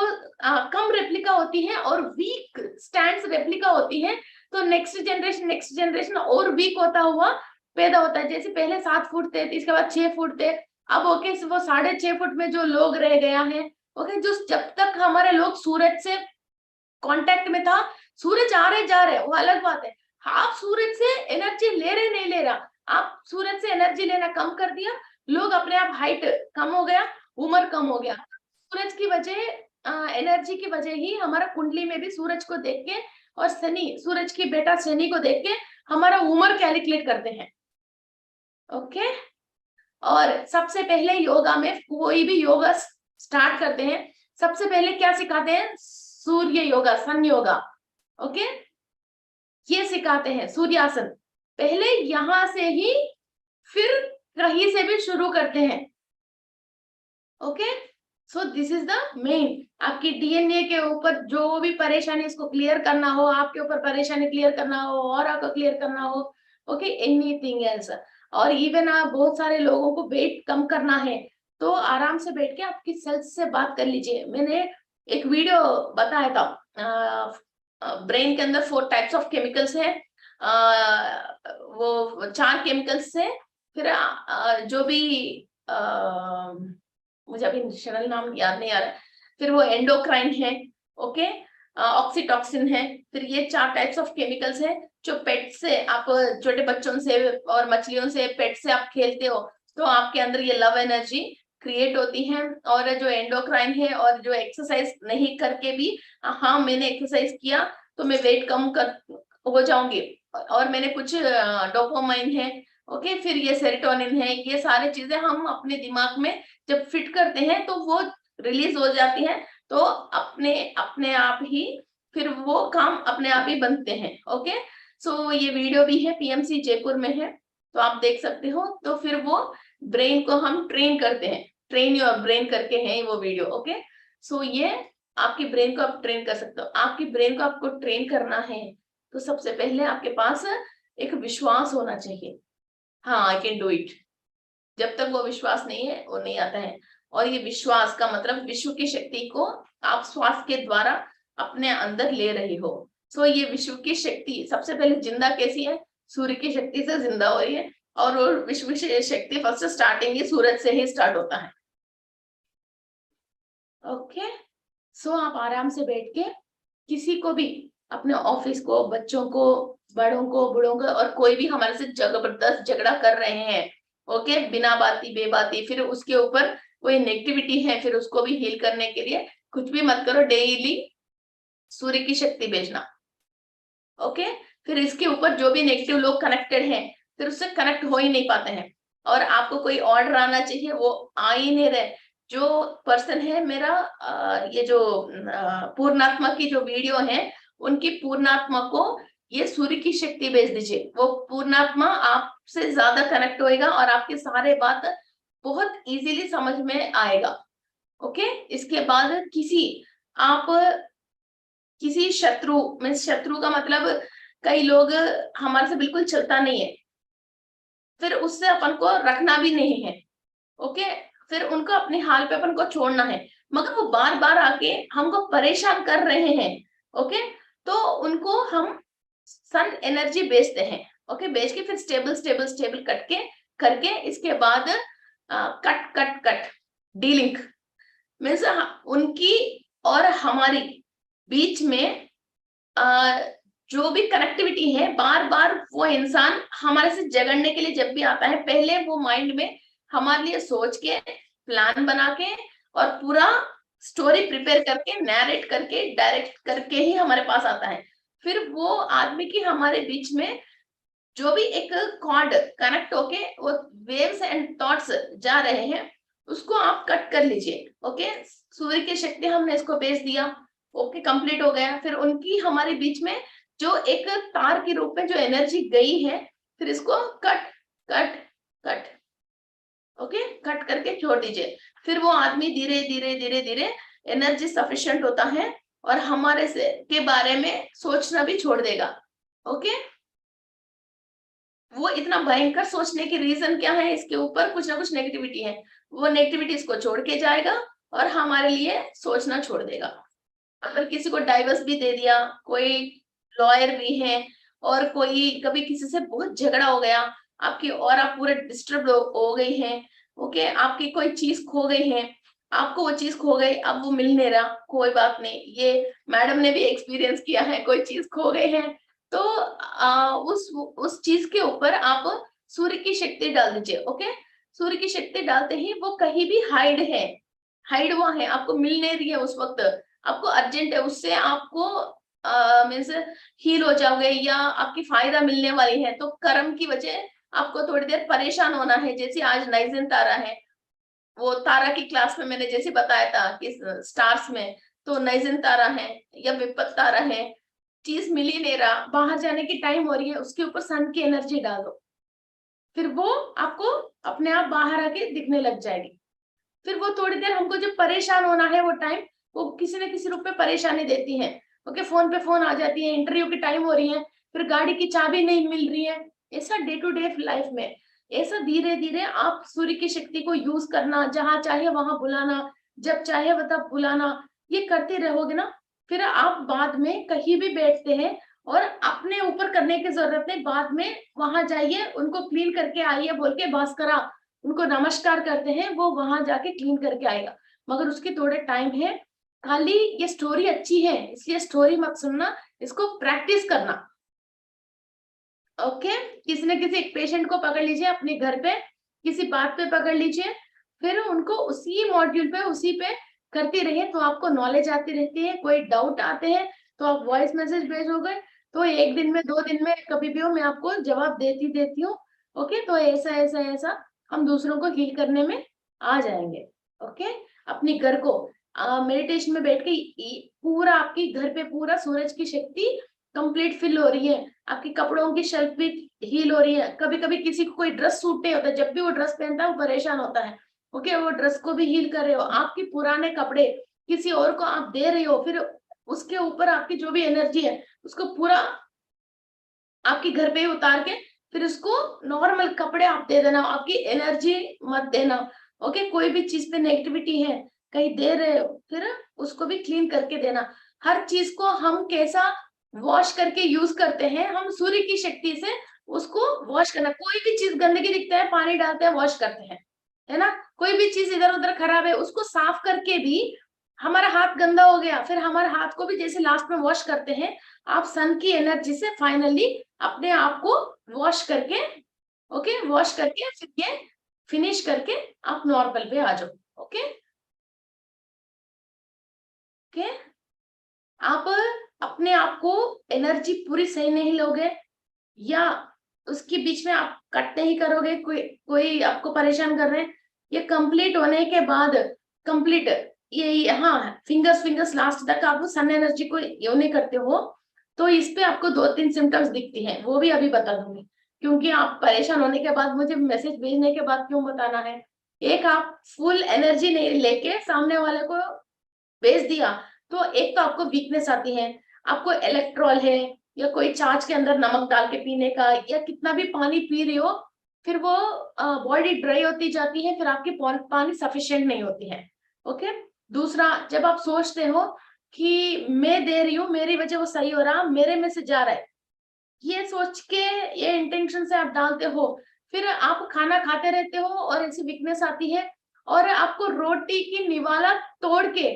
[SPEAKER 1] कम रेप्लिका होती है, और वीक स्टैंड्स रेप्लिका होती है, तो नेक्स्ट जनरेशन और वीक होता हुआ पैदा होता है। जैसे पहले 7 फुट थे, इसके बाद 6 फुट थे, अब ओके वो 6.5 फुट में जो लोग रह गया है। ओके, जो जब तक हमारे लोग सूरज से कांटेक्ट में था, सूरज आ रहे जा रहे वो अलग बात है, आप सूरज से एनर्जी ले रहे नहीं ले रहा, आप सूरज से एनर्जी लेना कम कर दिया, लोग अपने आप हाइट कम हो गया, उम्र कम हो गया। सूरज की वजह, एनर्जी की वजह ही हमारा कुंडली में भी सूरज को देख के और शनि, सूरज की बेटा शनि को देख के हमारा उम्र कैलकुलेट करते हैं। ओके, और सबसे पहले योगा में कोई भी योगा स्टार्ट करते हैं, सबसे पहले क्या सिखाते हैं? सूर्य योगा, सन योगा। ओके, ये सिखाते हैं सूर्यासन पहले, यहां से ही फिर कहीं से भी शुरू करते हैं। Okay, so this is the main. आपकी डीएनए के ऊपर जो भी परेशानी, इसको क्लियर करना हो, आपके ऊपर परेशानी क्लियर करना हो, और आपको क्लियर करना हो, ओके, एनीथिंग एल्स। और इवन आप बहुत सारे लोगों को वेट कम करना है, तो आराम से बैठ के आपकी सेल्स से बात कर लीजिए। मैंने एक वीडियो बताया था, ब्रेन के अंदर 4 टाइप्स ऑफ केमिकल्स है, वो 4 केमिकल्स से, फिर जो भी मुझे अभी नेशनल नाम याद नहीं आ रहा, फिर वो एंडोक्राइन है, ओके, ऑक्सीटॉक्सिन है, फिर ये 4 टाइप्स ऑफ केमिकल्स है जो पेट से, आप छोटे बच्चों से और मछलियों से, पेट से आप खेलते हो तो आपके अंदर ये लव एनर्जी क्रिएट होती है। और जो एंडोक्राइन है, और जो एक्सरसाइज नहीं करके भी, हाँ मैंने एक्सरसाइज किया तो मैं वेट कम कर हो जाऊंगी, और मैंने कुछ डोपामाइन है, ओके, फिर ये सेरोटोनिन है, ये सारी चीजें हम अपने दिमाग में जब फिट करते हैं तो वो रिलीज हो जाती है, तो अपने अपने आप ही फिर वो काम अपने आप ही बनते हैं। ओके, सो ये वीडियो भी है, पीएमसी जयपुर में है, तो आप देख सकते हो। तो फिर वो ब्रेन को हम ट्रेन करते हैं, ट्रेन योर ब्रेन करके है वो वीडियो। ओके, सो ये आपकी ब्रेन को आप ट्रेन कर सकते हो। आपकी ब्रेन को आपको ट्रेन करना है तो सबसे पहले आपके पास एक विश्वास होना चाहिए, हाँ आई कैन डू इट। जब तक वो विश्वास नहीं है वो नहीं आता है। और ये विश्वास का मतलब विश्व की शक्ति को आप श्वास के द्वारा अपने अंदर ले रही हो। सो ये विश्व की शक्ति सबसे पहले जिंदा कैसी है? सूर्य की शक्ति से जिंदा हो रही है, और वो विश्व की शक्ति फर्स्ट स्टार्टिंग ही सूरज से ही स्टार्ट होता है। ओके, सो आप आराम से बैठ के किसी को भी, अपने ऑफिस को, बच्चों को, बड़ों को, बूढ़ों को, और कोई भी हमारे से जबरदस्त झगड़ा कर रहे हैं, ओके, बिना बाती बेबाती, फिर उसके ऊपर कोई नेगेटिविटी है, फिर उसको भी हील करने के लिए कुछ भी मत करो, डेली सूर्य की शक्ति भेजना। ओके, फिर इसके ऊपर जो भी नेगेटिव लोग कनेक्टेड हैं, फिर उससे कनेक्ट हो ही नहीं पाते हैं, और आपको कोई ऑर्डर आना चाहिए वो आ ही नहीं रहे। जो पर्सन है मेरा, ये जो पूर्णात्मा की जो वीडियो है, उनकी पूर्णात्मा को ये सूर्य की शक्ति भेज दीजिए, वो पूर्णात्मा आपसे ज्यादा कनेक्ट होएगा और आपके सारे बात बहुत इजीली समझ में आएगा। ओके, इसके बाद आप किसी शत्रु, मीन्स शत्रु का मतलब कई लोग हमारे से बिल्कुल चलता नहीं है, फिर उससे अपन को रखना भी नहीं है। ओके, फिर उनको अपने हाल पे अपन को छोड़ना है, मगर वो बार बार आके हमको परेशान कर रहे हैं। ओके, तो उनको हम सन एनर्जी बेचते हैं। ओके, बेच के फिर स्टेबल स्टेबल स्टेबल कट के करके, इसके बाद cut cut cut delink, means उनकी और हमारी बीच में जो भी कनेक्टिविटी है, बार बार वो इंसान हमारे से झगड़ने के लिए जब भी आता है, पहले वो माइंड में हमारे लिए सोच के, प्लान बना के, और पूरा स्टोरी प्रिपेयर करके, नैरेट करके, डायरेक्ट करके ही हमारे पास आता है। फिर वो आदमी की हमारे बीच में जो भी एक कॉर्ड कनेक्ट होके वो वेव्स एंड थॉट्स जा रहे हैं, उसको आप कट कर लीजिए। ओके, सूर्य की शक्ति हमने इसको भेज दिया, ओके, कंप्लीट हो गया। फिर उनकी हमारे बीच में जो एक तार के रूप में जो एनर्जी गई है, फिर इसको cut cut cut, okay, cut करके छोड़ दीजिए। फिर वो आदमी धीरे धीरे धीरे धीरे एनर्जी सफिशिएंट होता है और हमारे से के बारे में सोचना भी छोड़ देगा। ओके, वो इतना भयंकर सोचने की रीजन क्या है? इसके ऊपर कुछ ना कुछ नेगेटिविटी है, वो नेगेटिविटी इसको छोड़ के जाएगा और हमारे लिए सोचना छोड़ देगा। अगर किसी को डाइवर्स भी दे दिया, कोई लॉयर भी है, और कोई कभी किसी से बहुत झगड़ा हो गया आपकी, और आप पूरे डिस्टर्ब हो गई हैं, ओके, आपकी कोई चीज खो गई है, आपको वो चीज खो गई, अब वो मिल नहीं रहा, कोई बात नहीं, ये मैडम ने भी एक्सपीरियंस किया है, कोई चीज खो गई है, तो उस चीज के ऊपर आप सूर्य की शक्ति डाल दीजिए। ओके, सूर्य की शक्ति डालते ही वो कहीं भी हाइड हुआ है, आपको मिल नहीं रही है उस वक्त, आपको अर्जेंट है, उससे आपको मीन्स हील हो जाओगे या आपकी फायदा मिलने वाली है, तो कर्म की वजह आपको थोड़ी देर परेशान होना है, जैसे आज नाइजेंट आ रहा है, वो तारा की क्लास में मैंने जैसे बताया था कि स्टार्स में तो नाइजन तारा है या विपत तारा है, चीज मिल ही नहीं रहा, बाहर जाने की टाइम हो रही है, उसके ऊपर सन की एनर्जी डालो, फिर वो आपको अपने आप बाहर आके दिखने लग जाएगी। फिर वो थोड़ी देर हमको जो परेशान होना है वो टाइम, वो किसी न किसी रूप में परेशानी देती है। ओके, फोन पे फोन आ जाती है, इंटरव्यू की टाइम हो रही है, फिर गाड़ी की चाबी नहीं मिल रही है। ऐसा डे टू डे लाइफ में ऐसा धीरे धीरे आप सूर्य की शक्ति को यूज करना, जहां चाहे वहां बुलाना, जब चाहे तब बुलाना, ये करते रहोगे ना, फिर आप बाद में कहीं भी बैठते हैं और अपने ऊपर करने की जरूरत नहीं, बाद में वहां जाइए, उनको क्लीन करके आइए बोल के भास्करा उनको नमस्कार करते हैं, वो वहां जाके क्लीन करके आएगा। मगर उसके थोड़े टाइम है। खाली ये स्टोरी अच्छी है इसलिए स्टोरी मत सुनना, इसको प्रैक्टिस करना। ओके, किसी न किसी एक पेशेंट को पकड़ लीजिए अपने घर पे, किसी बात पे पकड़ लीजिए, फिर उनको उसी मॉड्यूल पे उसी पे करती रहिए, तो आपको नॉलेज आती रहती है। कोई डाउट आते हैं तो आप वॉइस मैसेज भेजोगे, तो एक दिन में 2 दिन में कभी भी हो मैं आपको जवाब देती देती हूँ। ओके, तो ऐसा ऐसा ऐसा हम दूसरों को हील करने में आ जाएंगे। ओके, अपने घर को मेडिटेशन में बैठ के पूरा आपकी घर पे पूरा सूरज की शक्ति कंप्लीट फिल हो रही है, आपकी कपड़ों की शेल्फ भी हील हो रही है। कभी कभी किसी को कोई ड्रेस सूट नहीं होता, जब भी वो ड्रेस पहनता है वो परेशान होता है। ओके, वो ड्रेस को भी हील कर रहे हो, आपके पुराने कपड़े किसी और को आप दे रहे हो, फिर उसके ऊपर आपकी जो भी एनर्जी है उसको पूरा आपके घर पे ही उतार के फिर उसको नॉर्मल कपड़े आप दे देना, आपकी एनर्जी मत देना। ओके, कोई भी चीज पे नेगेटिविटी है कहीं दे रहे हो, फिर उसको भी क्लीन करके देना। हर चीज को हम कैसा वॉश करके यूज करते हैं, हम सूर्य की शक्ति से उसको वॉश करना। कोई भी चीज गंदगी दिखता है पानी डालते हैं वॉश करते हैं, है ना। कोई भी चीज इधर उधर खराब है उसको साफ करके भी हमारा हाथ गंदा हो गया, फिर हमारे हाथ को भी जैसे लास्ट में वॉश करते हैं, आप सन की एनर्जी से फाइनली अपने आप को वॉश करके, ओके, वॉश करके फिर ये फिनिश करके आप नॉर्मल पे आ जाओ। ओके ओके, आप अपने आप को एनर्जी पूरी सही नहीं लोगे या उसके बीच में आप कट नहीं करोगे, कोई कोई आपको परेशान कर रहे हैं, ये कंप्लीट होने के बाद कंप्लीट ये हाँ फिंगर्स फिंगर्स लास्ट तक आप सन एनर्जी को यो नहीं करते हो, तो इस पे आपको 2-3 सिम्टम्स दिखती हैं, वो भी अभी बता दूंगी। क्योंकि आप परेशान होने के बाद मुझे मैसेज भेजने के बाद क्यों बताना है। एक, आप फुल एनर्जी नहीं लेके सामने वाले को भेज दिया, तो एक तो आपको वीकनेस आती है, आपको इलेक्ट्रॉल है या कोई छाछ के अंदर नमक डाल के पीने का, या कितना भी पानी पी रही हो, फिर वो बॉडी ड्राई होती जाती है, फिर आपकी पानी सफिशिएंट नहीं होती है। ओके, दूसरा, जब आप सोचते हो कि मैं दे रही हूँ मेरी वजह वो सही हो रहा, मेरे में से जा रहा है, ये सोच के ये इंटेंशन से आप डालते हो, फिर आप खाना खाते रहते हो और ऐसी वीकनेस आती है, और आपको रोटी की निवाला तोड़ के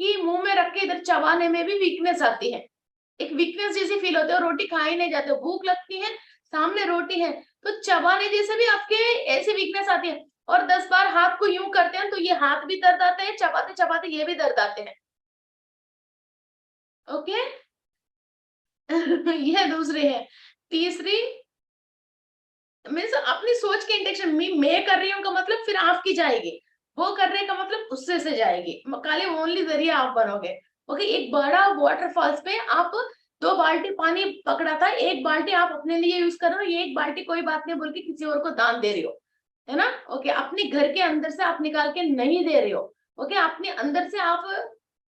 [SPEAKER 1] कि मुंह में रख के इधर चबाने में भी वीकनेस आती है, एक वीकनेस जैसी फील होती है, रोटी खा ही नहीं जाते हो, भूख लगती है, सामने रोटी है तो चबाने जैसे भी आपके ऐसी वीकनेस आती है, और 10 बार हाथ को यूं करते हैं तो ये हाथ भी दर्द आता है, चबाते चबाते ये भी दर्द आते हैं। ओके ये दूसरी है। तीसरी मीन्स अपनी सोच के इंटेंशन, मैं कर रही हूँ का मतलब फिर आपकी जाएगी, वो कर रहे का मतलब उससे से जाएगी, काले ओनली जरिए आप बनोगे। ओके, एक बड़ा वाटरफॉल्स पे आप 2 बाल्टी पानी पकड़ा था, एक बाल्टी आप अपने लिए यूज कर रहे हो, ये एक बाल्टी कोई बात नहीं बोल के किसी और को दान दे रही हो, है ना। ओके, अपने घर के अंदर से आप निकाल के नहीं दे रहे हो। ओके, अपने अंदर से आप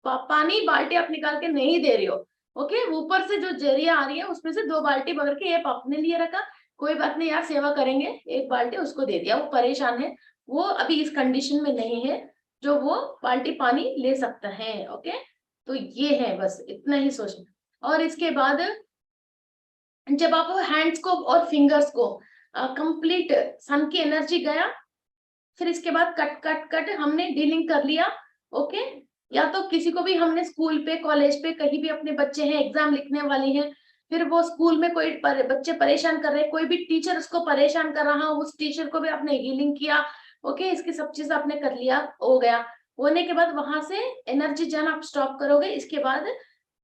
[SPEAKER 1] पानी बाल्टी आप निकाल के नहीं दे रही हो। ओके, ऊपर से जो जरिया आ रही है उसमें से 2 बाल्टी भर के ये अपने लिए रखा, कोई बात नहीं यार सेवा करेंगे, एक बाल्टी उसको दे दिया, वो परेशान है, वो अभी इस कंडीशन में नहीं है जो वो बाल्टी पानी ले सकता है। ओके, तो ये है, बस इतना ही सोचना। और इसके बाद जब आप हैंड्स को और फिंगर्स को कंप्लीट सन की एनर्जी गया, फिर इसके बाद कट कट कट हमने डीलिंग कर लिया। ओके, या तो किसी को भी हमने स्कूल पे कॉलेज पे कहीं भी अपने बच्चे हैं एग्जाम लिखने वाले हैं, फिर वो स्कूल में कोई बच्चे परेशान कर रहे हैं, कोई भी टीचर उसको परेशान कर रहा, उस टीचर को भी आपने हीलिंग किया। ओके, इसकी सब चीज आपने कर लिया, हो गया। होने के बाद वहां से एनर्जी जाना आप स्टॉप करोगे, इसके बाद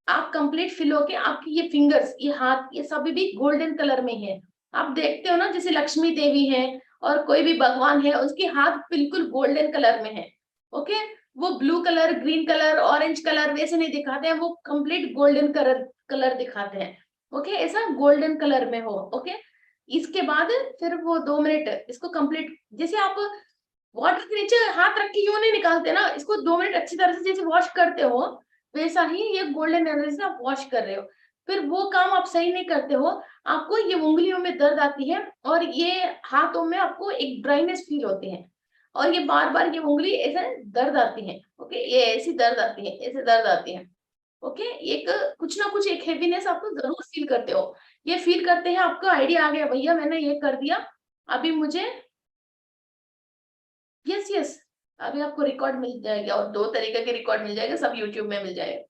[SPEAKER 1] आप कंप्लीट फिल होके आपकी ये फिंगर्स ये हाथ ये सभी भी गोल्डन कलर में है। आप देखते हो ना जैसे लक्ष्मी देवी है और कोई भी भगवान है उसके हाथ बिल्कुल गोल्डन कलर में है। ओके, वो blue colour, green colour, orange colour वैसे नहीं दिखाते हैं, वो कंप्लीट गोल्डन कलर कलर दिखाते हैं। ओके, ऐसा गोल्डन कलर में हो। ओके, इसके बाद फिर वो 2 मिनट इसको कंप्लीट, जैसे आप वाटर के नीचे हाथ रख के यूं नहीं निकालते ना, इसको 2 मिनट अच्छी तरह से जैसे वॉश करते हो, वैसा ही ये गोल्डन एनर्जी से आप वॉश कर रहे हो। फिर वो काम आप सही नहीं करते हो, आपको ये उंगलियों में दर्द आती है और ये हाथों में आपको एक ड्राइनेस फील होती है, और ये बार बार ये उंगली ऐसे दर्द आती है। ओके, ये ऐसी दर्द आती है, ऐसे दर्द आती है। ओके, एक कुछ ना कुछ एक हैवीनेस आपको जरूर फील करते हो। ये फील करते हैं, आपको आइडिया आ गया भैया मैंने ये कर दिया, अभी मुझे, यस यस, अभी आपको रिकॉर्ड मिल जाएगा, और 2 तरीके के रिकॉर्ड मिल जाएगा, सब यूट्यूब में मिल जाएगा।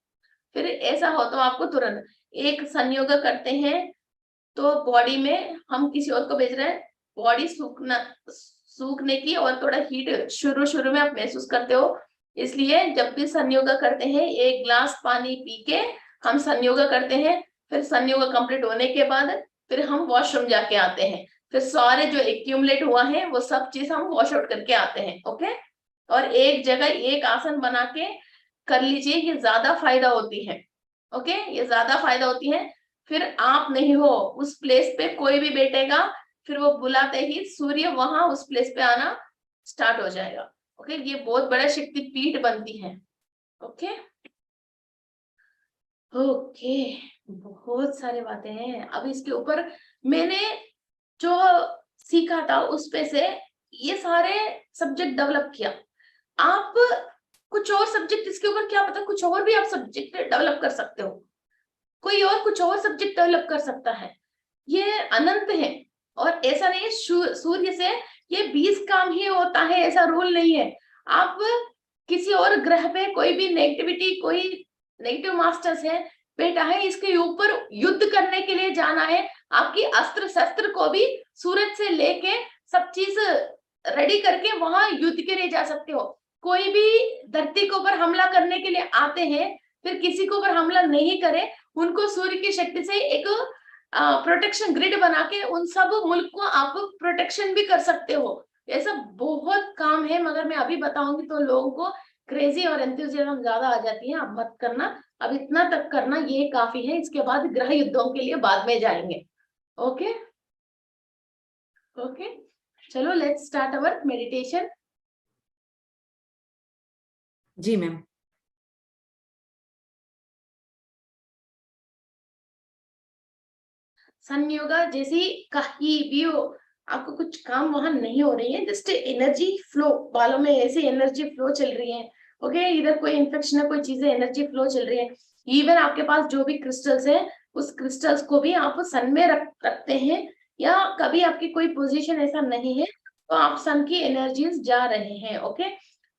[SPEAKER 1] फिर ऐसा हो तो आपको तुरंत एक संयोग करते हैं, तो बॉडी में हम किसी और को भेज रहे हैं, बॉडी सूखने की और थोड़ा हीट शुरू शुरू में आप महसूस करते हो। इसलिए जब भी संयोग करते हैं 1 ग्लास पानी पी के हम संयोग करते हैं। फिर संयोग कंप्लीट होने के बाद फिर हम वॉशरूम जाके आते हैं, फिर सारे जो एक्यूमुलेट हुआ है वो सब चीज हम वॉश आउट करके आते हैं। ओके, और एक जगह एक आसन बना के कर लीजिए, ये ज्यादा फायदा होती है। ओके, ये ज्यादा फायदा होती है। फिर आप नहीं हो उस प्लेस पे, कोई भी बैठेगा, फिर वो बुलाते ही सूर्य वहां उस प्लेस पे आना स्टार्ट हो जाएगा। ओके, ये बहुत बड़ा शक्ति पीठ बनती है। ओके ओके, बहुत सारे बातें हैं। अब इसके ऊपर मैंने जो सीखा था उस पे से ये सारे सब्जेक्ट डेवलप किया। आप कुछ और सब्जेक्ट इसके ऊपर, क्या पता कुछ और भी आप सब्जेक्ट डेवलप कर सकते हो, कोई और कुछ और सब्जेक्ट डेवलप कर सकता है। ये अनंत है, और ऐसा नहीं है सूर्य से ये 20 काम ही होता है, ऐसा रूल नहीं है। आप किसी और ग्रह पे कोई भी नेगेटिविटी, कोई नेगेटिव मास्टर्स है बेटा है, इसके ऊपर युद्ध करने के लिए जाना है। आपकी अस्त्र शस्त्र को भी सूरज से लेके सब चीज रेडी करके वहां युद्ध के लिए जा सकते हो। कोई भी धरती के ऊपर हमला करने के लिए आते हैं, फिर किसी के ऊपर हमला नहीं करे, उनको सूर्य की शक्ति से एक प्रोटेक्शन ग्रिड बना के उन सब मुल्क को आप प्रोटेक्शन भी कर सकते हो। ऐसा बहुत काम है, मगर मैं अभी बताऊंगी तो लोगों को क्रेजी और एंथुसियाज्म ज्यादा आ जाती है, अब मत करना। अब इतना तक करना ये काफी है, इसके बाद ग्रह युद्धों के लिए बाद में जाएंगे। ओके ओके, चलो लेट्स स्टार्ट अवर मेडिटेशन।
[SPEAKER 2] जी मैम।
[SPEAKER 1] सन योगा जैसी कहीं भी हो, आपको कुछ काम वहां नहीं हो रही है, जस्ट एनर्जी फ्लो, बालों में ऐसी एनर्जी फ्लो चल रही है। ओके, इधर कोई इन्फेक्शन है, कोई चीजें, एनर्जी फ्लो चल रही है। इवन आपके पास जो भी क्रिस्टल्स है, उस क्रिस्टल्स को भी आप सन में रखते हैं, या कभी आपकी कोई पोजीशन ऐसा नहीं है तो आप सन की एनर्जीज जा रहे हैं। ओके,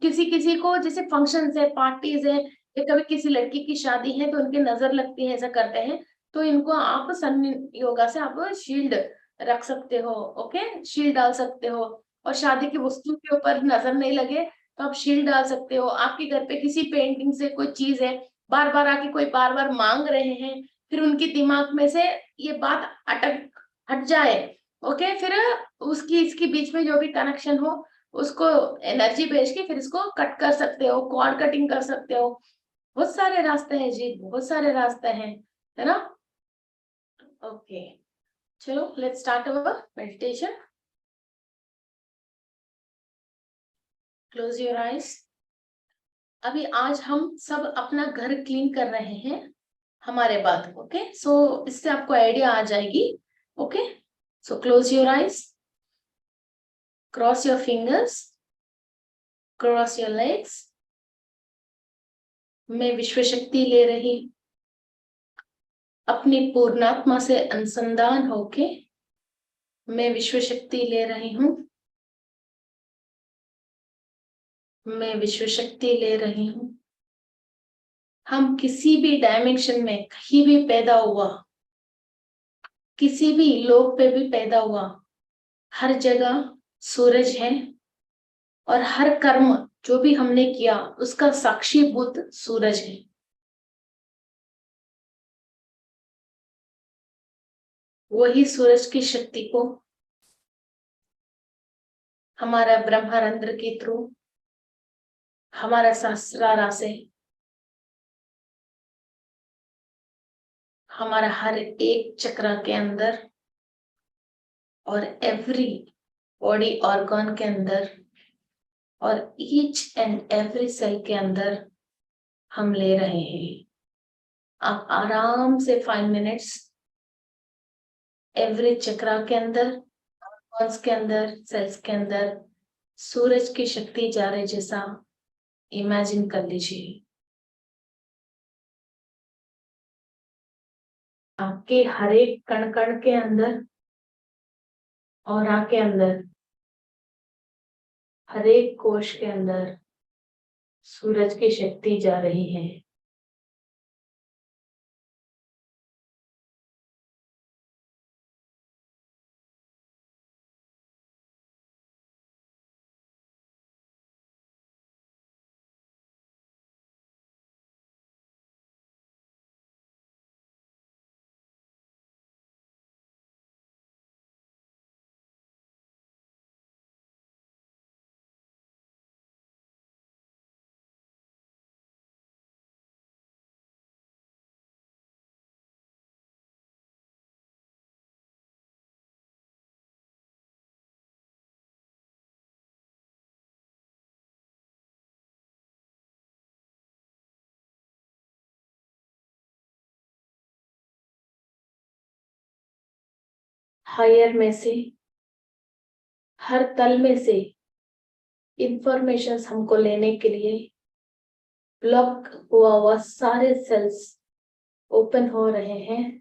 [SPEAKER 1] किसी किसी को जैसे फंक्शंस है, पार्टीज है, या कभी किसी लड़की की शादी है तो उनकी नजर लगती है, ऐसा करते हैं, तो इनको आप सन योगा से आप शील्ड रख सकते हो। ओके, शील्ड डाल सकते हो, और शादी की वस्तु के ऊपर नजर नहीं लगे तो आप शील्ड डाल सकते हो। आपके घर पे किसी पेंटिंग से कोई चीज है, बार बार आके कोई बार बार मांग रहे हैं, फिर उनके दिमाग में से ये बात अटक हट जाए। ओके, फिर उसकी इसके बीच में जो भी कनेक्शन हो उसको एनर्जी भेज के फिर इसको कट कर सकते हो, कॉर्ड कटिंग कर सकते हो। बहुत सारे रास्ते हैं जी, बहुत सारे रास्ते हैं, है ना। ओके, चलो let's start our meditation. Close your eyes. अभी आज हम सब अपना घर क्लीन कर रहे हैं हमारे बाद। ओके, सो इससे आपको आइडिया आ जाएगी। Okay, so close your eyes, cross your fingers, cross your legs. मैं विश्व शक्ति ले रही, अपनी पूर्णात्मा से अनुसंधान होके मैं विश्व शक्ति ले रही हूं, मैं विश्व शक्ति ले रही हूं। हम किसी भी डायमेंशन में कहीं भी पैदा हुआ, किसी भी लोक पे भी पैदा हुआ, हर जगह सूरज है, और हर कर्म जो भी हमने किया उसका साक्षीभूत सूरज है। वही सूरज की शक्ति को हमारा ब्रह्मारंध्र के थ्रू, हमारा सहस्रार से, हमारा हर एक चक्र के अंदर और एवरी बॉडी ऑर्गन के अंदर और ईच एंड एवरी सेल के अंदर हम ले रहे हैं। आप आराम से 5 मिनट्स एवरी चक्र के अंदर, ऑर्गन्स के अंदर, सेल्स के अंदर सूरज की शक्ति जा रहे जैसा इमेजिन कर लीजिए। आपके हर एक कण कण के अंदर और आके अंदर, हर एक कोश के अंदर सूरज की शक्ति जा रही है। हायर में से, हर तल में से इंफॉर्मेशन हमको लेने के लिए ब्लॉक हुआ सारे सेल्स ओपन हो रहे हैं।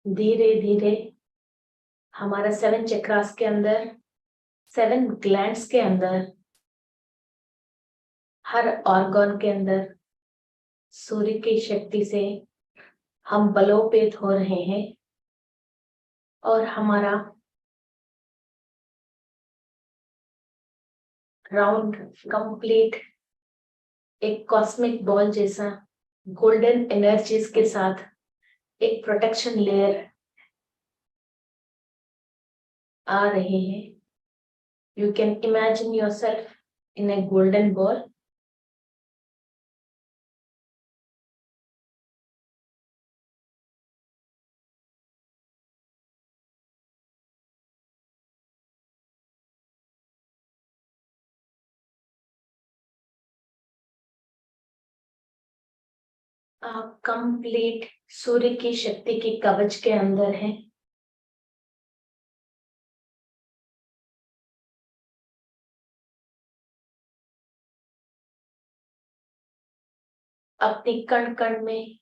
[SPEAKER 1] धीरे धीरे हमारा 7 चक्रास के अंदर, 7 ग्लैंड्स के अंदर, हर ऑर्गन के अंदर सूर्य की शक्ति से हम बलोपेत हो रहे हैं और हमारा राउंड कंप्लीट एक कॉस्मिक बॉल जैसा गोल्डन एनर्जीज के साथ एक प्रोटेक्शन लेयर आ रहे हैं। You can imagine yourself in A golden ball. आप कंप्लीट सूर्य की शक्ति के कवच के अंदर हैं। अपने कण कण में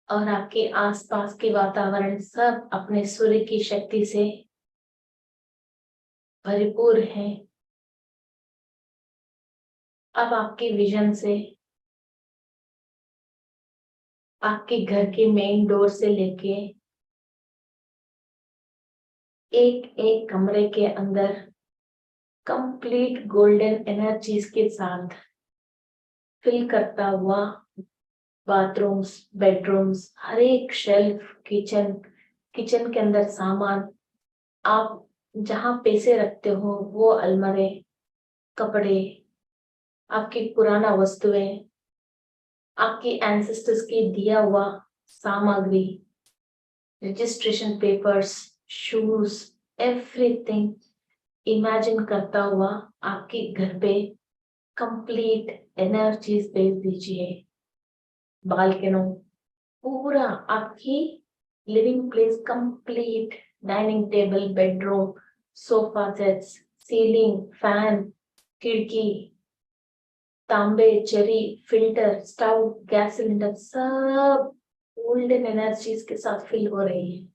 [SPEAKER 1] और आपके आसपास के वातावरण सब अपने सूर्य की शक्ति से भरपूर है। अब आपके विजन से आपके घर के मेन डोर से लेके एक एक कमरे के अंदर कंप्लीट गोल्डन एनर्जीज के साथ फिल करता हुआ बाथरूम्स, बेडरूम्स, हर एक शेल्फ, किचन के अंदर सामान, आप जहां पैसे रखते हो वो अलमारे, कपड़े, आपकी पुराना वस्तुएं, आपकी एंसेस्टर्स के दिया हुआ सामग्री, registration papers, shoes, everything imagine करता हुआ आपके घर पे कंप्लीट एनर्जीज भेज दीजिए। बालकनी, पूरा आपकी living place complete, dining table, bedroom, sofa sets, ceiling, fan, खिड़की, तांबे, cherry, filter, stove, gas cylinder सब गोल्डन एनर्जीज के साथ फिल हो रही है।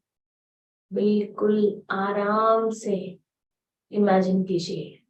[SPEAKER 1] बिल्कुल आराम से इमेजिन कीजिए।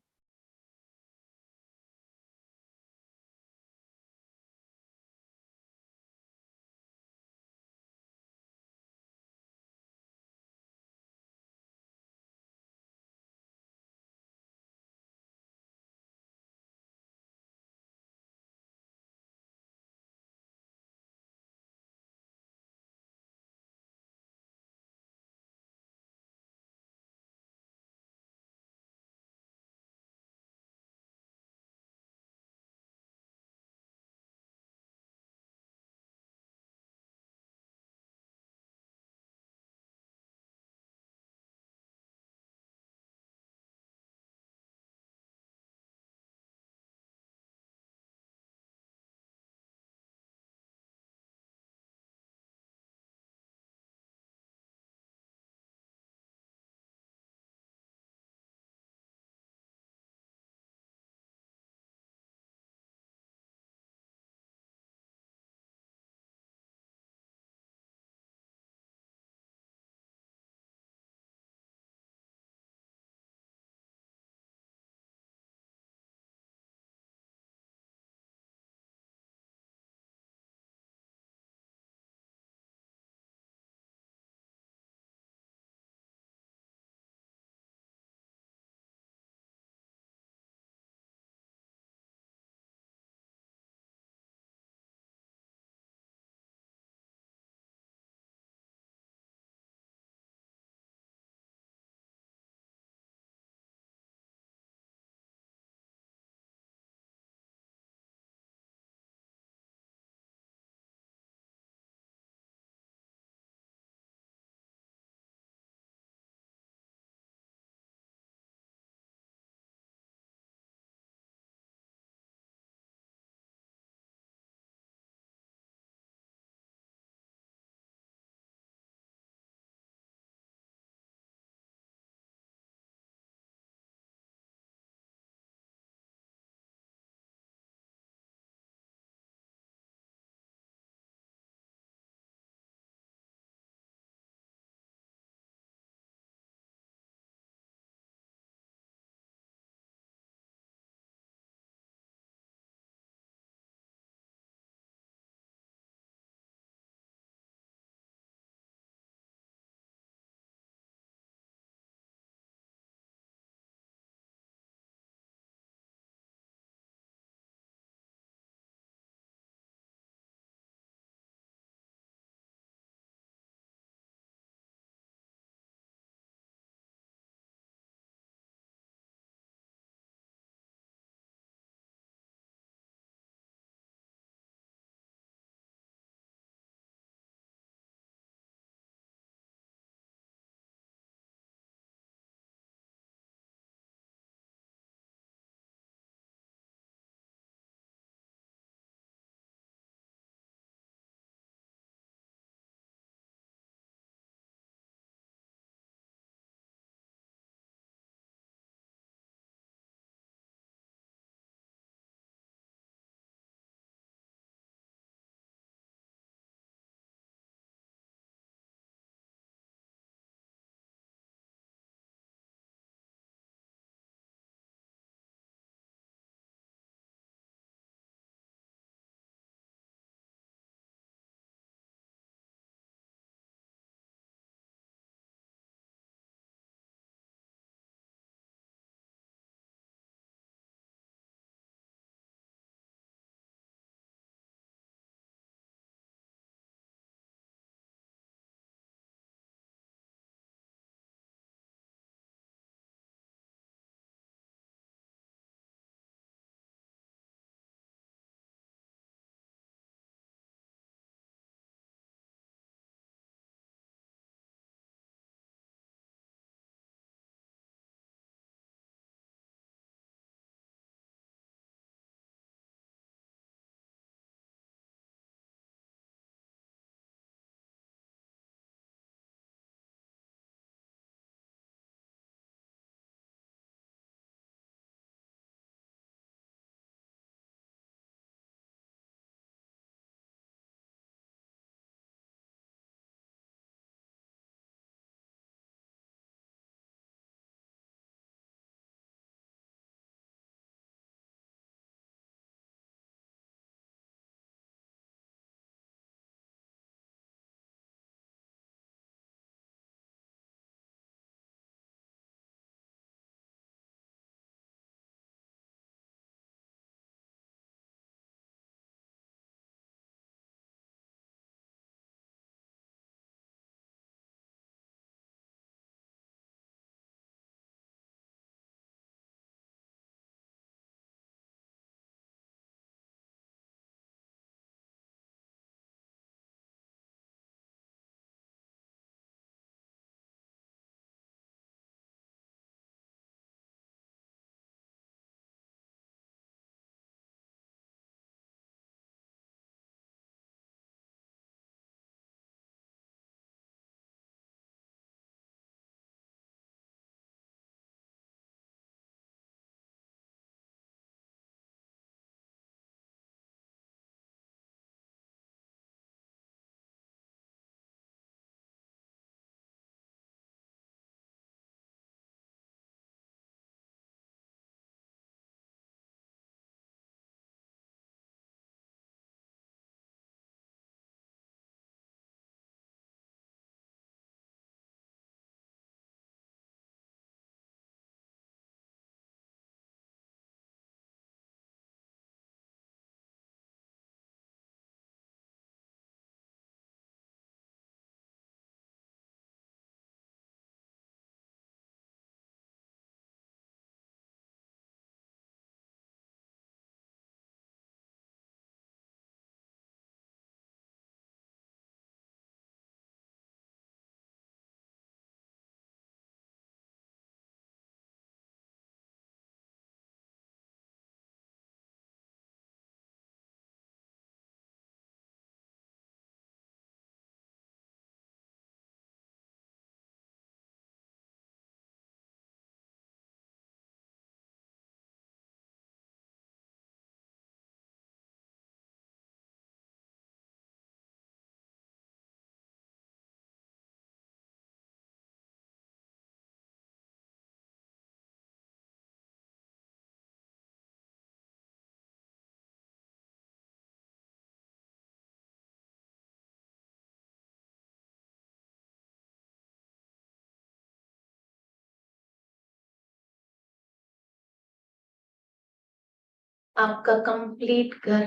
[SPEAKER 1] आपका कंप्लीट घर,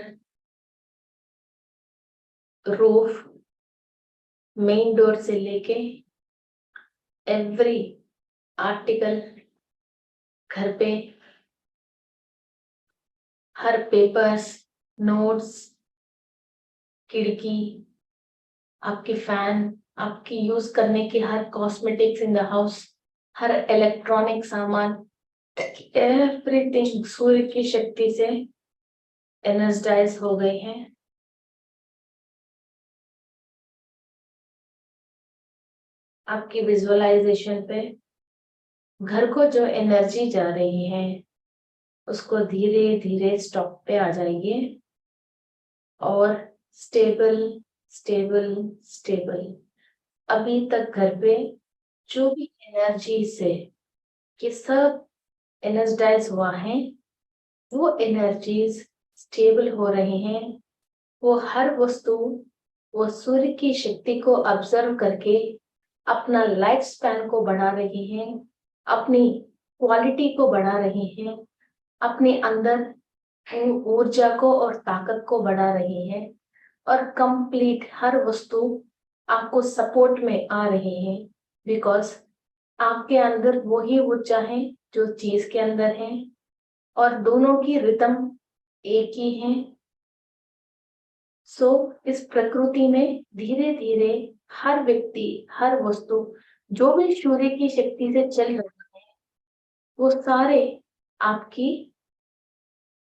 [SPEAKER 1] रूफ, मेन डोर से लेके एवरी आर्टिकल घर पे, हर पेपर्स, नोट्स, खिड़की, आपकी फैन, आपकी यूज करने की हर कॉस्मेटिक्स इन द हाउस, हर इलेक्ट्रॉनिक सामान, एवरीथिंग सूर्य की शक्ति से एनर्जाइज हो गई है। आपकी विजुअलाइजेशन पे घर को जो एनर्जी जा रही है उसको धीरे धीरे स्टॉप पे आ जाइए और स्टेबल स्टेबल स्टेबल। अभी तक घर पे जो भी एनर्जी से ये सब एनर्जाइज हुआ है वो एनर्जीज स्टेबल हो रहे हैं। वो हर वस्तु वो सूर्य की शक्ति को ऑब्जर्व करके अपना लाइफ स्पैन को बढ़ा रही हैं, अपनी क्वालिटी को बढ़ा रही हैं, अपने अंदर ऊर्जा को और ताकत को बढ़ा रही है और कंप्लीट हर वस्तु आपको सपोर्ट में आ रही है बिकॉज आपके अंदर वही ऊर्जा है जो चीज के अंदर है और दोनों की रिदम एक ही है। सो इस प्रकृति में धीरे धीरे हर व्यक्ति, हर वस्तु जो भी सूर्य की शक्ति से चल रहा है वो सारे आपकी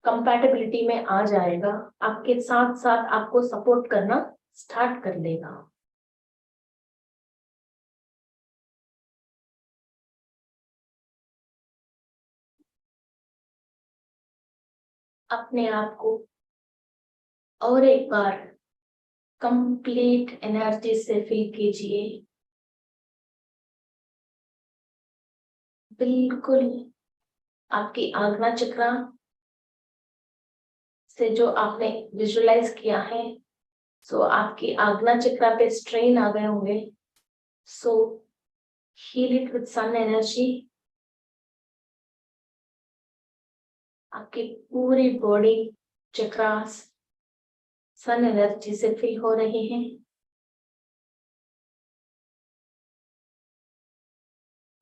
[SPEAKER 1] कंपैटिबिलिटी में आ जाएगा, आपके साथ साथ आपको सपोर्ट करना स्टार्ट कर देगा। अपने आप को और एक बार कंप्लीट एनर्जी से फिल कीजिए, बिल्कुल आपकी आज्ञा चक्र से जो आपने विजुअलाइज किया है सो आपकी आज्ञा चक्र पे स्ट्रेन आ गए होंगे। So heal it with sun energy. आपकी पूरी बॉडी चक्रास सन एनर्जी से फिल हो रही हैं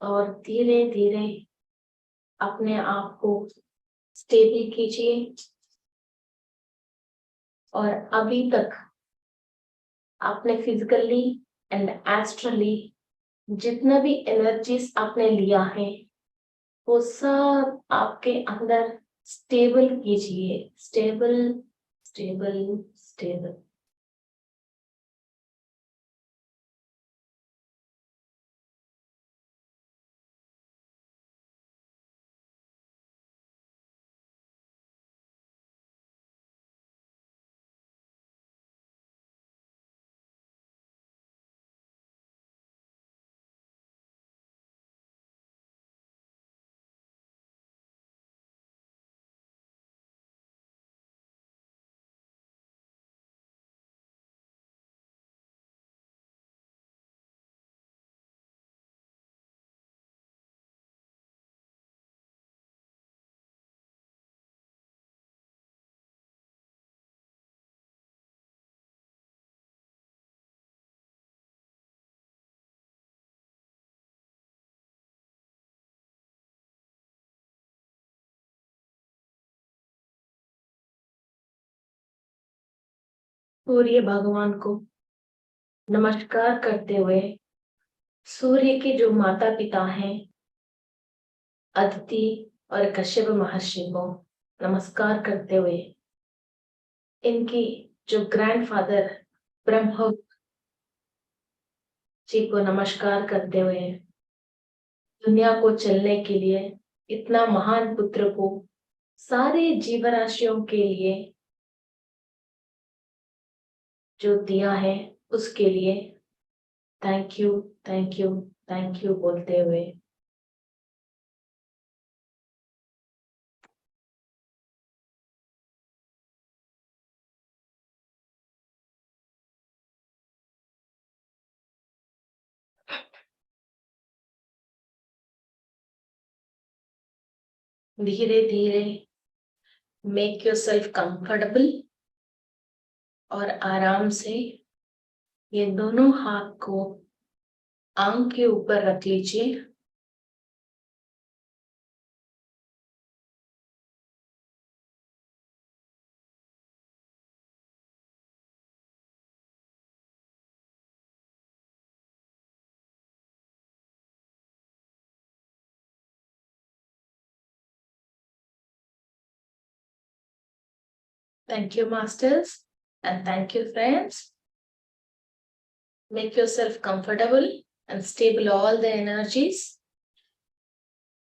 [SPEAKER 1] और धीरे धीरे अपने आप को स्टेबल कीजिए और अभी तक आपने फिजिकली एंड एस्ट्रली जितना भी एनर्जीज आपने लिया है वो सब आपके अंदर स्टेबल कीजिए, स्टेबल स्टेबल स्टेबल। सूर्य भगवान को नमस्कार करते हुए सूर्य के जो माता पिता हैं अदिति और कश्यप महर्षि को नमस्कार करते हुए इनकी जो ग्रैंडफादर ब्रह्म जी को नमस्कार करते हुए दुनिया को चलने के लिए इतना महान पुत्र को सारे जीवराशियों के लिए जो दिया है उसके लिए thank you thank you thank you बोलते हुए धीरे धीरे मेक योरसेल्फ कंफर्टेबल और आराम से ये दोनों हाथ को आंख के ऊपर रख लीजिए। Thank you, masters, and thank you, friends. Make yourself comfortable and stable all the energies.